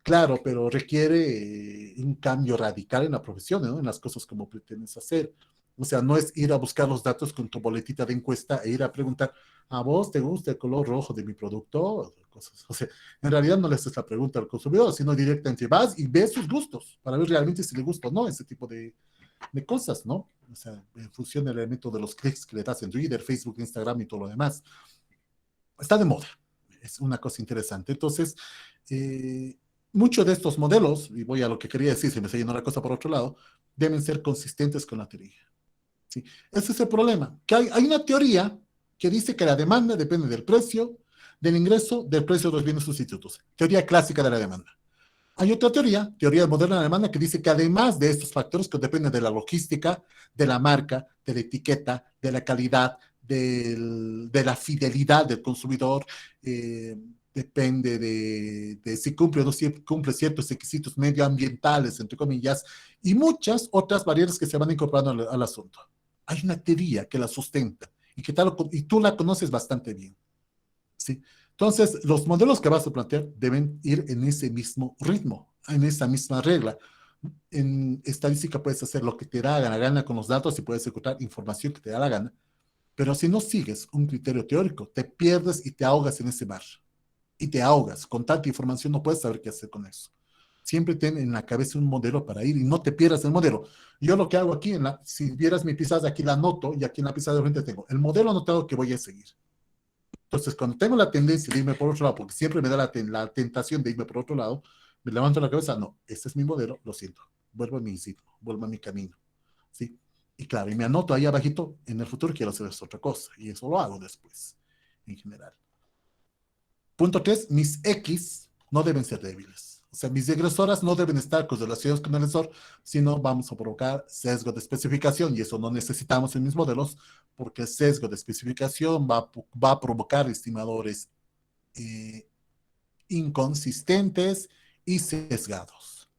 Claro, pero requiere un cambio radical en la profesión, ¿no? En las cosas como pretendes hacer. O sea, no es ir a buscar los datos con tu boletita de encuesta e ir a preguntar, ¿a vos te gusta el color rojo de mi producto? Cosas. O sea, en realidad no le haces la pregunta al consumidor, sino directamente vas y ves sus gustos para ver realmente si le gusta o no ese tipo de cosas, ¿no? O sea, en función del elemento de los clics que le das en Twitter, Facebook, Instagram y todo lo demás. Está de moda. Es una cosa interesante. Entonces, eh, muchos de estos modelos, y voy a lo que quería decir, se me está yendo la cosa por otro lado, deben ser consistentes con la teoría. ¿Sí? Ese es el problema. Que hay una teoría que dice que la demanda depende del precio, del ingreso, del precio de los bienes sustitutos. Teoría clásica de la demanda. Hay otra teoría, teoría moderna de la demanda, que dice que además de estos factores que dependen de la logística, de la marca, de la etiqueta, de la calidad, de la fidelidad del consumidor, depende de si cumple o no si cumple ciertos requisitos medioambientales, entre comillas, y muchas otras variables que se van incorporando al asunto. Hay una teoría que la sustenta y tú la conoces bastante bien. ¿Sí? Entonces, los modelos que vas a plantear deben ir en ese mismo ritmo, en esa misma regla. En estadística puedes hacer lo que te da la gana con los datos y puedes ejecutar información que te da la gana, pero si no sigues un criterio teórico, te pierdes y te ahogas en ese mar. Y te ahogas. Con tanta información no puedes saber qué hacer con eso. Siempre ten en la cabeza un modelo para ir y no te pierdas el modelo. Yo lo que hago aquí, si vieras mi pizarra, aquí la anoto y aquí en la pizarra de frente tengo el modelo anotado que voy a seguir. Entonces, cuando tengo la tendencia de irme por otro lado, porque siempre me da la tentación de irme por otro lado, me levanto la cabeza, no, este es mi modelo, lo siento, vuelvo a mi sitio, vuelvo a mi camino, ¿sí? Y claro, y me anoto ahí abajito, en el futuro quiero hacer otra cosa, y eso lo hago después, en general. Punto 3, mis X no deben ser débiles. O sea, mis regresoras no deben estar correlacionadas con el sensor, sino vamos a provocar sesgo de especificación, y eso no necesitamos en mis modelos, porque el sesgo de especificación va a provocar estimadores eh, inconsistentes y sesgados.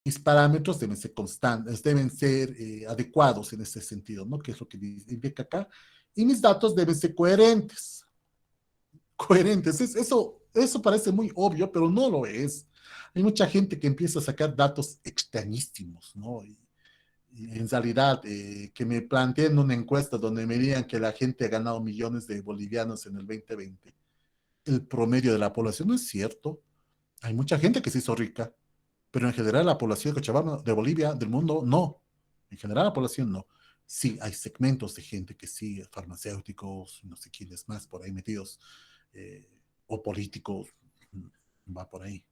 Mis parámetros deben ser constantes, deben ser adecuados en ese sentido, ¿no? Que es lo que indica acá. Y mis datos deben ser coherentes. Coherentes. Eso parece muy obvio, pero no lo es. Hay mucha gente que empieza a sacar datos extrañísimos, ¿no? Y en realidad, que me planteen una encuesta donde me digan que la gente ha ganado millones de bolivianos en el 2020. El promedio de la población no es cierto. Hay mucha gente que se hizo rica, pero en general la población de Cochabamba, de Bolivia, del mundo, no. En general la población no. Sí, hay segmentos de gente que sí, farmacéuticos, no sé quiénes más por ahí metidos, eh, o políticos, va por ahí.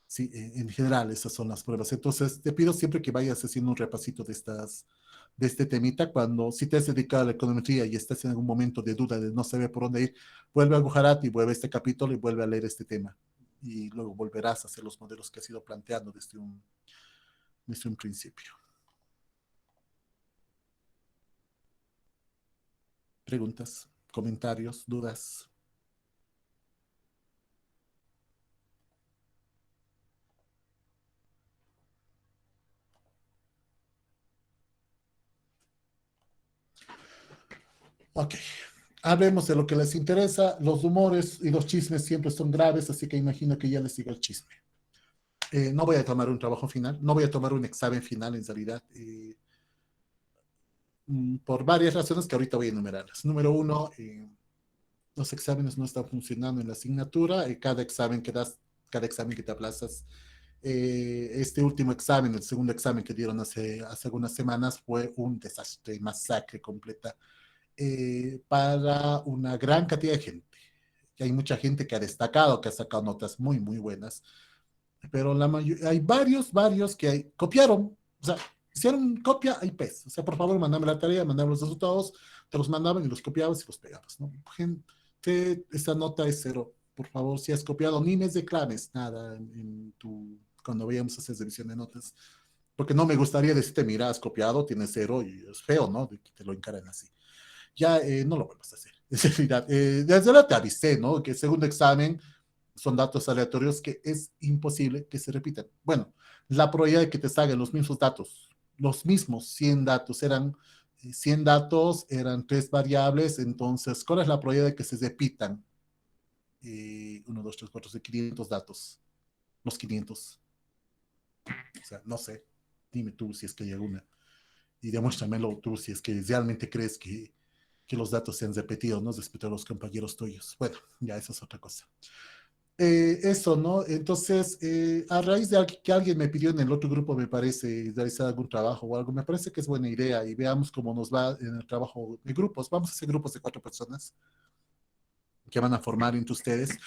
Sí, en general esas son las pruebas. Entonces, te pido siempre que vayas haciendo un repasito de este temita, cuando si te has dedicado a la econometría y estás en algún momento de duda de no saber por dónde ir, vuelve a Gujarat y vuelve a este capítulo y vuelve a leer este tema. Y luego volverás a hacer los modelos que has ido planteando desde un principio. Preguntas, comentarios, dudas. Ok, hablemos de lo que les interesa. Los rumores y los chismes siempre son graves, así que imagino que ya les sigo el chisme. No voy a tomar un trabajo final, no voy a tomar un examen final en realidad, por varias razones que ahorita voy a enumerarlas. Número uno, los exámenes no están funcionando en la asignatura, cada examen que das, cada examen que te aplazas, este último examen, el segundo examen que dieron hace algunas semanas fue un desastre, masacre completa, para una gran cantidad de gente. Y hay mucha gente que ha destacado, que ha sacado notas muy, muy buenas, pero hay varios que copiaron, o sea, hicieron copia y pez. O sea, por favor, mandame la tarea, mandame los resultados, te los mandaban y los copiabas y los pegabas, ¿no? Gente, esta nota es cero. Por favor, si has copiado, ni me declames nada cuando vayamos a hacer revisión de notas, porque no me gustaría decirte, mira, has copiado, tienes cero y es feo, ¿no? De que te lo encaren así. Ya no lo vuelvas a hacer. Es realidad. Desde ahora te avisé, ¿no? Que el segundo examen son datos aleatorios que es imposible que se repitan. Bueno, la probabilidad de que te salgan los mismos datos, los mismos 100 datos, eran 100 datos, eran 3 variables, entonces, ¿cuál es la probabilidad de que se repitan? 1, 2, 3, 4, 500 datos, los 500. O sea, no sé, dime tú si es que hay alguna. y demuéstramelo tú si es que realmente crees que los datos se han repetido, ¿no? Respecto a los compañeros tuyos. Bueno, ya esa es otra cosa. Eso, ¿no? Entonces, a raíz de que alguien me pidió en el otro grupo, me parece, realizar algún trabajo o algo, me parece que es buena idea y veamos cómo nos va en el trabajo de grupos. Vamos a hacer grupos de 4 personas que van a formar entre ustedes.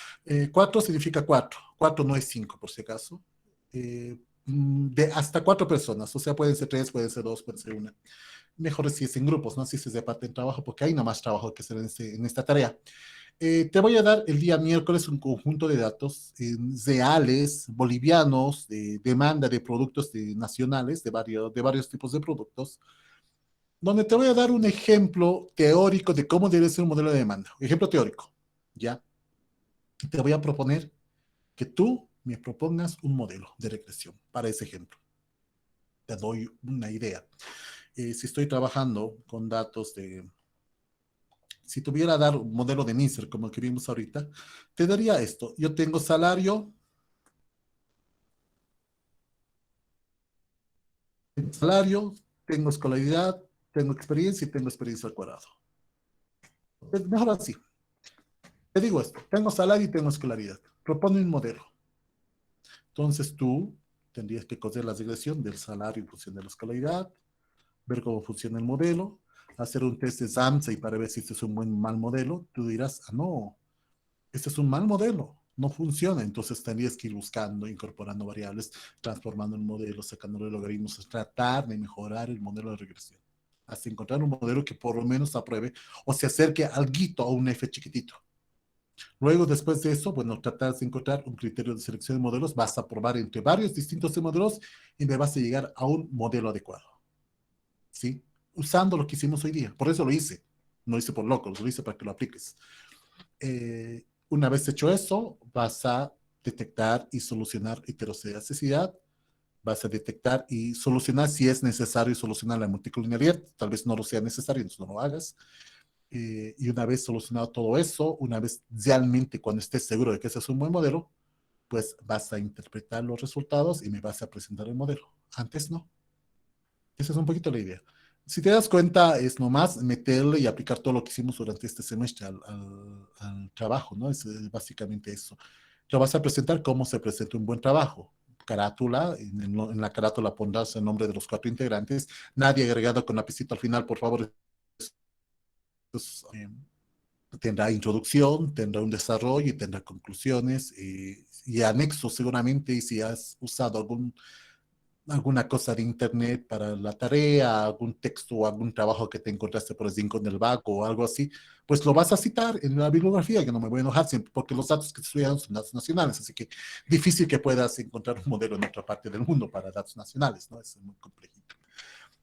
4 significa 4, 4 no es 5 por si acaso. De hasta 4 personas, o sea, pueden ser 3, pueden ser 2, pueden ser una. Mejor si es en grupos, ¿no? Si se reparten trabajo, porque hay no más trabajo que hacer en esta tarea. Te voy a dar el día miércoles un conjunto de datos reales, bolivianos, de demanda de productos nacionales, de varios tipos de productos, donde te voy a dar un ejemplo teórico de cómo debe ser un modelo de demanda. Ejemplo teórico, ¿ya? Te voy a proponer que tú me propongas un modelo de regresión para ese ejemplo. Te doy una idea. Si estoy trabajando con datos si tuviera dar un modelo de NISR como el que vimos ahorita, te daría esto. Yo tengo salario, tengo escolaridad, tengo experiencia y tengo experiencia al cuadrado. Es mejor así. Te digo esto, tengo salario y tengo escolaridad. Propone un modelo. Entonces tú tendrías que conocer la regresión del salario en función de la escolaridad, ver cómo funciona el modelo, hacer un test de SAMSI para ver si este es un buen mal modelo. Tú dirás, ah, no, este es un mal modelo, no funciona. Entonces tendrías que ir buscando, incorporando variables, transformando el modelo, sacándole logaritmos, tratar de mejorar el modelo de regresión, hasta encontrar un modelo que por lo menos apruebe o se acerque alguito a un F chiquitito. Luego, después de eso, bueno, tratar de encontrar un criterio de selección de modelos, vas a probar entre varios distintos modelos y me vas a llegar a un modelo adecuado, ¿sí? Usando lo que hicimos hoy día. Por eso lo hice. No lo hice por loco, lo hice para que lo apliques. Una vez hecho eso, vas a detectar y solucionar heteroscedasticidad, vas a detectar y solucionar si es necesario solucionar la multicollinearidad, tal vez no lo sea necesario, entonces no lo hagas. Y una vez solucionado todo eso, una vez realmente cuando estés seguro de que ese es un buen modelo, pues vas a interpretar los resultados y me vas a presentar el modelo. Antes no. Esa es un poquito la idea. Si te das cuenta, es nomás meterle y aplicar todo lo que hicimos durante este semestre al trabajo, ¿no? Es básicamente eso. Lo vas a presentar como se presenta un buen trabajo. Carátula, en la carátula pondrás el nombre de los 4 integrantes, nadie agregado con lapicito al final, por favor. Pues, tendrá introducción, tendrá un desarrollo y tendrá conclusiones y anexos seguramente, y si has usado alguna cosa de internet para la tarea, algún texto o algún trabajo que te encontraste por el rincón del vago o algo así, pues lo vas a citar en la bibliografía, que no me voy a enojar siempre, porque los datos que estudian son datos nacionales, así que difícil que puedas encontrar un modelo en otra parte del mundo para datos nacionales, ¿no? Es muy complejito.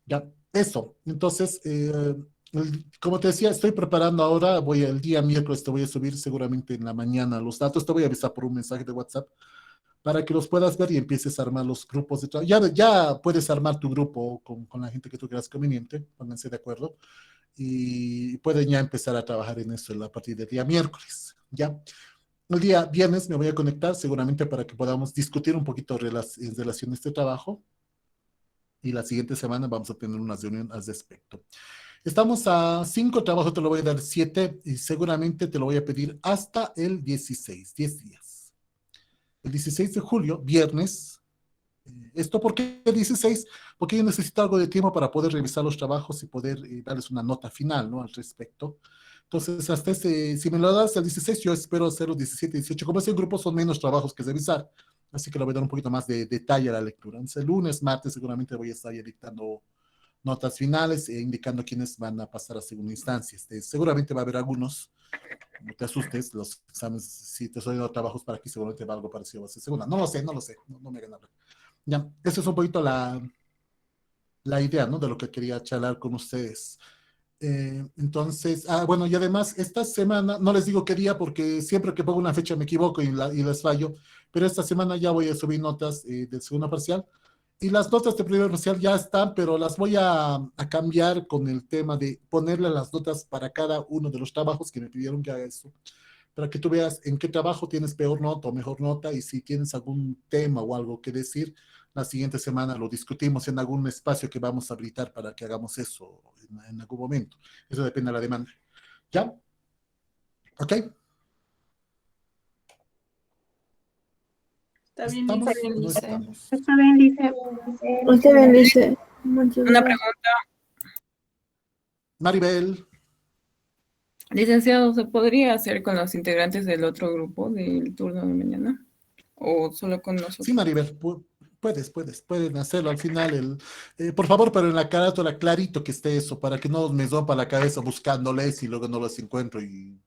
Ya, eso. Entonces, como te decía, estoy preparando ahora, el día miércoles te voy a subir seguramente en la mañana los datos, te voy a avisar por un mensaje de WhatsApp para que los puedas ver y empieces a armar los grupos de trabajo. Ya puedes armar tu grupo con la gente que tú creas conveniente, pónganse de acuerdo, y pueden ya empezar a trabajar en eso a partir del día miércoles, ¿ya? El día viernes me voy a conectar seguramente para que podamos discutir un poquito en relación a este trabajo, y la siguiente semana vamos a tener una reunión al respecto. Estamos a 5 trabajos, te lo voy a dar 7 y seguramente te lo voy a pedir hasta el 16, 10 días. El 16 de julio, viernes. ¿Esto por qué 16? Porque yo necesito algo de tiempo para poder revisar los trabajos y poder darles una nota final, ¿no? Al respecto. Entonces, hasta si me lo das el 16, yo espero hacer los 17 y 18. Como es el grupo, son menos trabajos que revisar. Así que le voy a dar un poquito más de detalle a la lectura. Entonces, el lunes, martes, seguramente voy a estar ya dictando notas finales e indicando quiénes van a pasar a segunda instancia. Seguramente va a haber algunos, no te asustes, los exámenes, si te estoy dando trabajos para aquí, seguramente va algo parecido a ser segunda. No lo sé, no me hagan hablar. Ya, esa es un poquito la idea, ¿no? De lo que quería charlar con ustedes. Entonces, bueno, y además, esta semana, no les digo qué día porque siempre que pongo una fecha me equivoco y les fallo, pero esta semana ya voy a subir notas del segundo parcial. Y las notas de primer parcial ya están, pero las voy a cambiar con el tema de ponerle las notas para cada uno de los trabajos que me pidieron que haga eso, para que tú veas en qué trabajo tienes peor nota o mejor nota, y si tienes algún tema o algo que decir, La siguiente semana lo discutimos en algún espacio que vamos a habilitar para que hagamos eso en algún momento. Eso depende de la demanda. ¿Ya? ¿Ok? Está bien, ¿Estamos Lice. o no estamos? Está bien, dice. Usted bendice. Muchas Una gracias. pregunta. Maribel, Licenciado, ¿se podría hacer con los integrantes del otro grupo del turno de mañana? ¿O solo con nosotros? sí, Maribel, pueden hacerlo al final. Por favor, pero en la carátula clarito que esté eso, para que no me rompa la cabeza buscándoles y luego no los encuentro y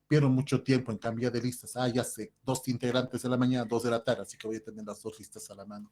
pierdo mucho tiempo en cambiar de listas. Ah, ya sé, 2 integrantes de la mañana, 2 de la tarde, así que voy a tener las 2 listas a la mano.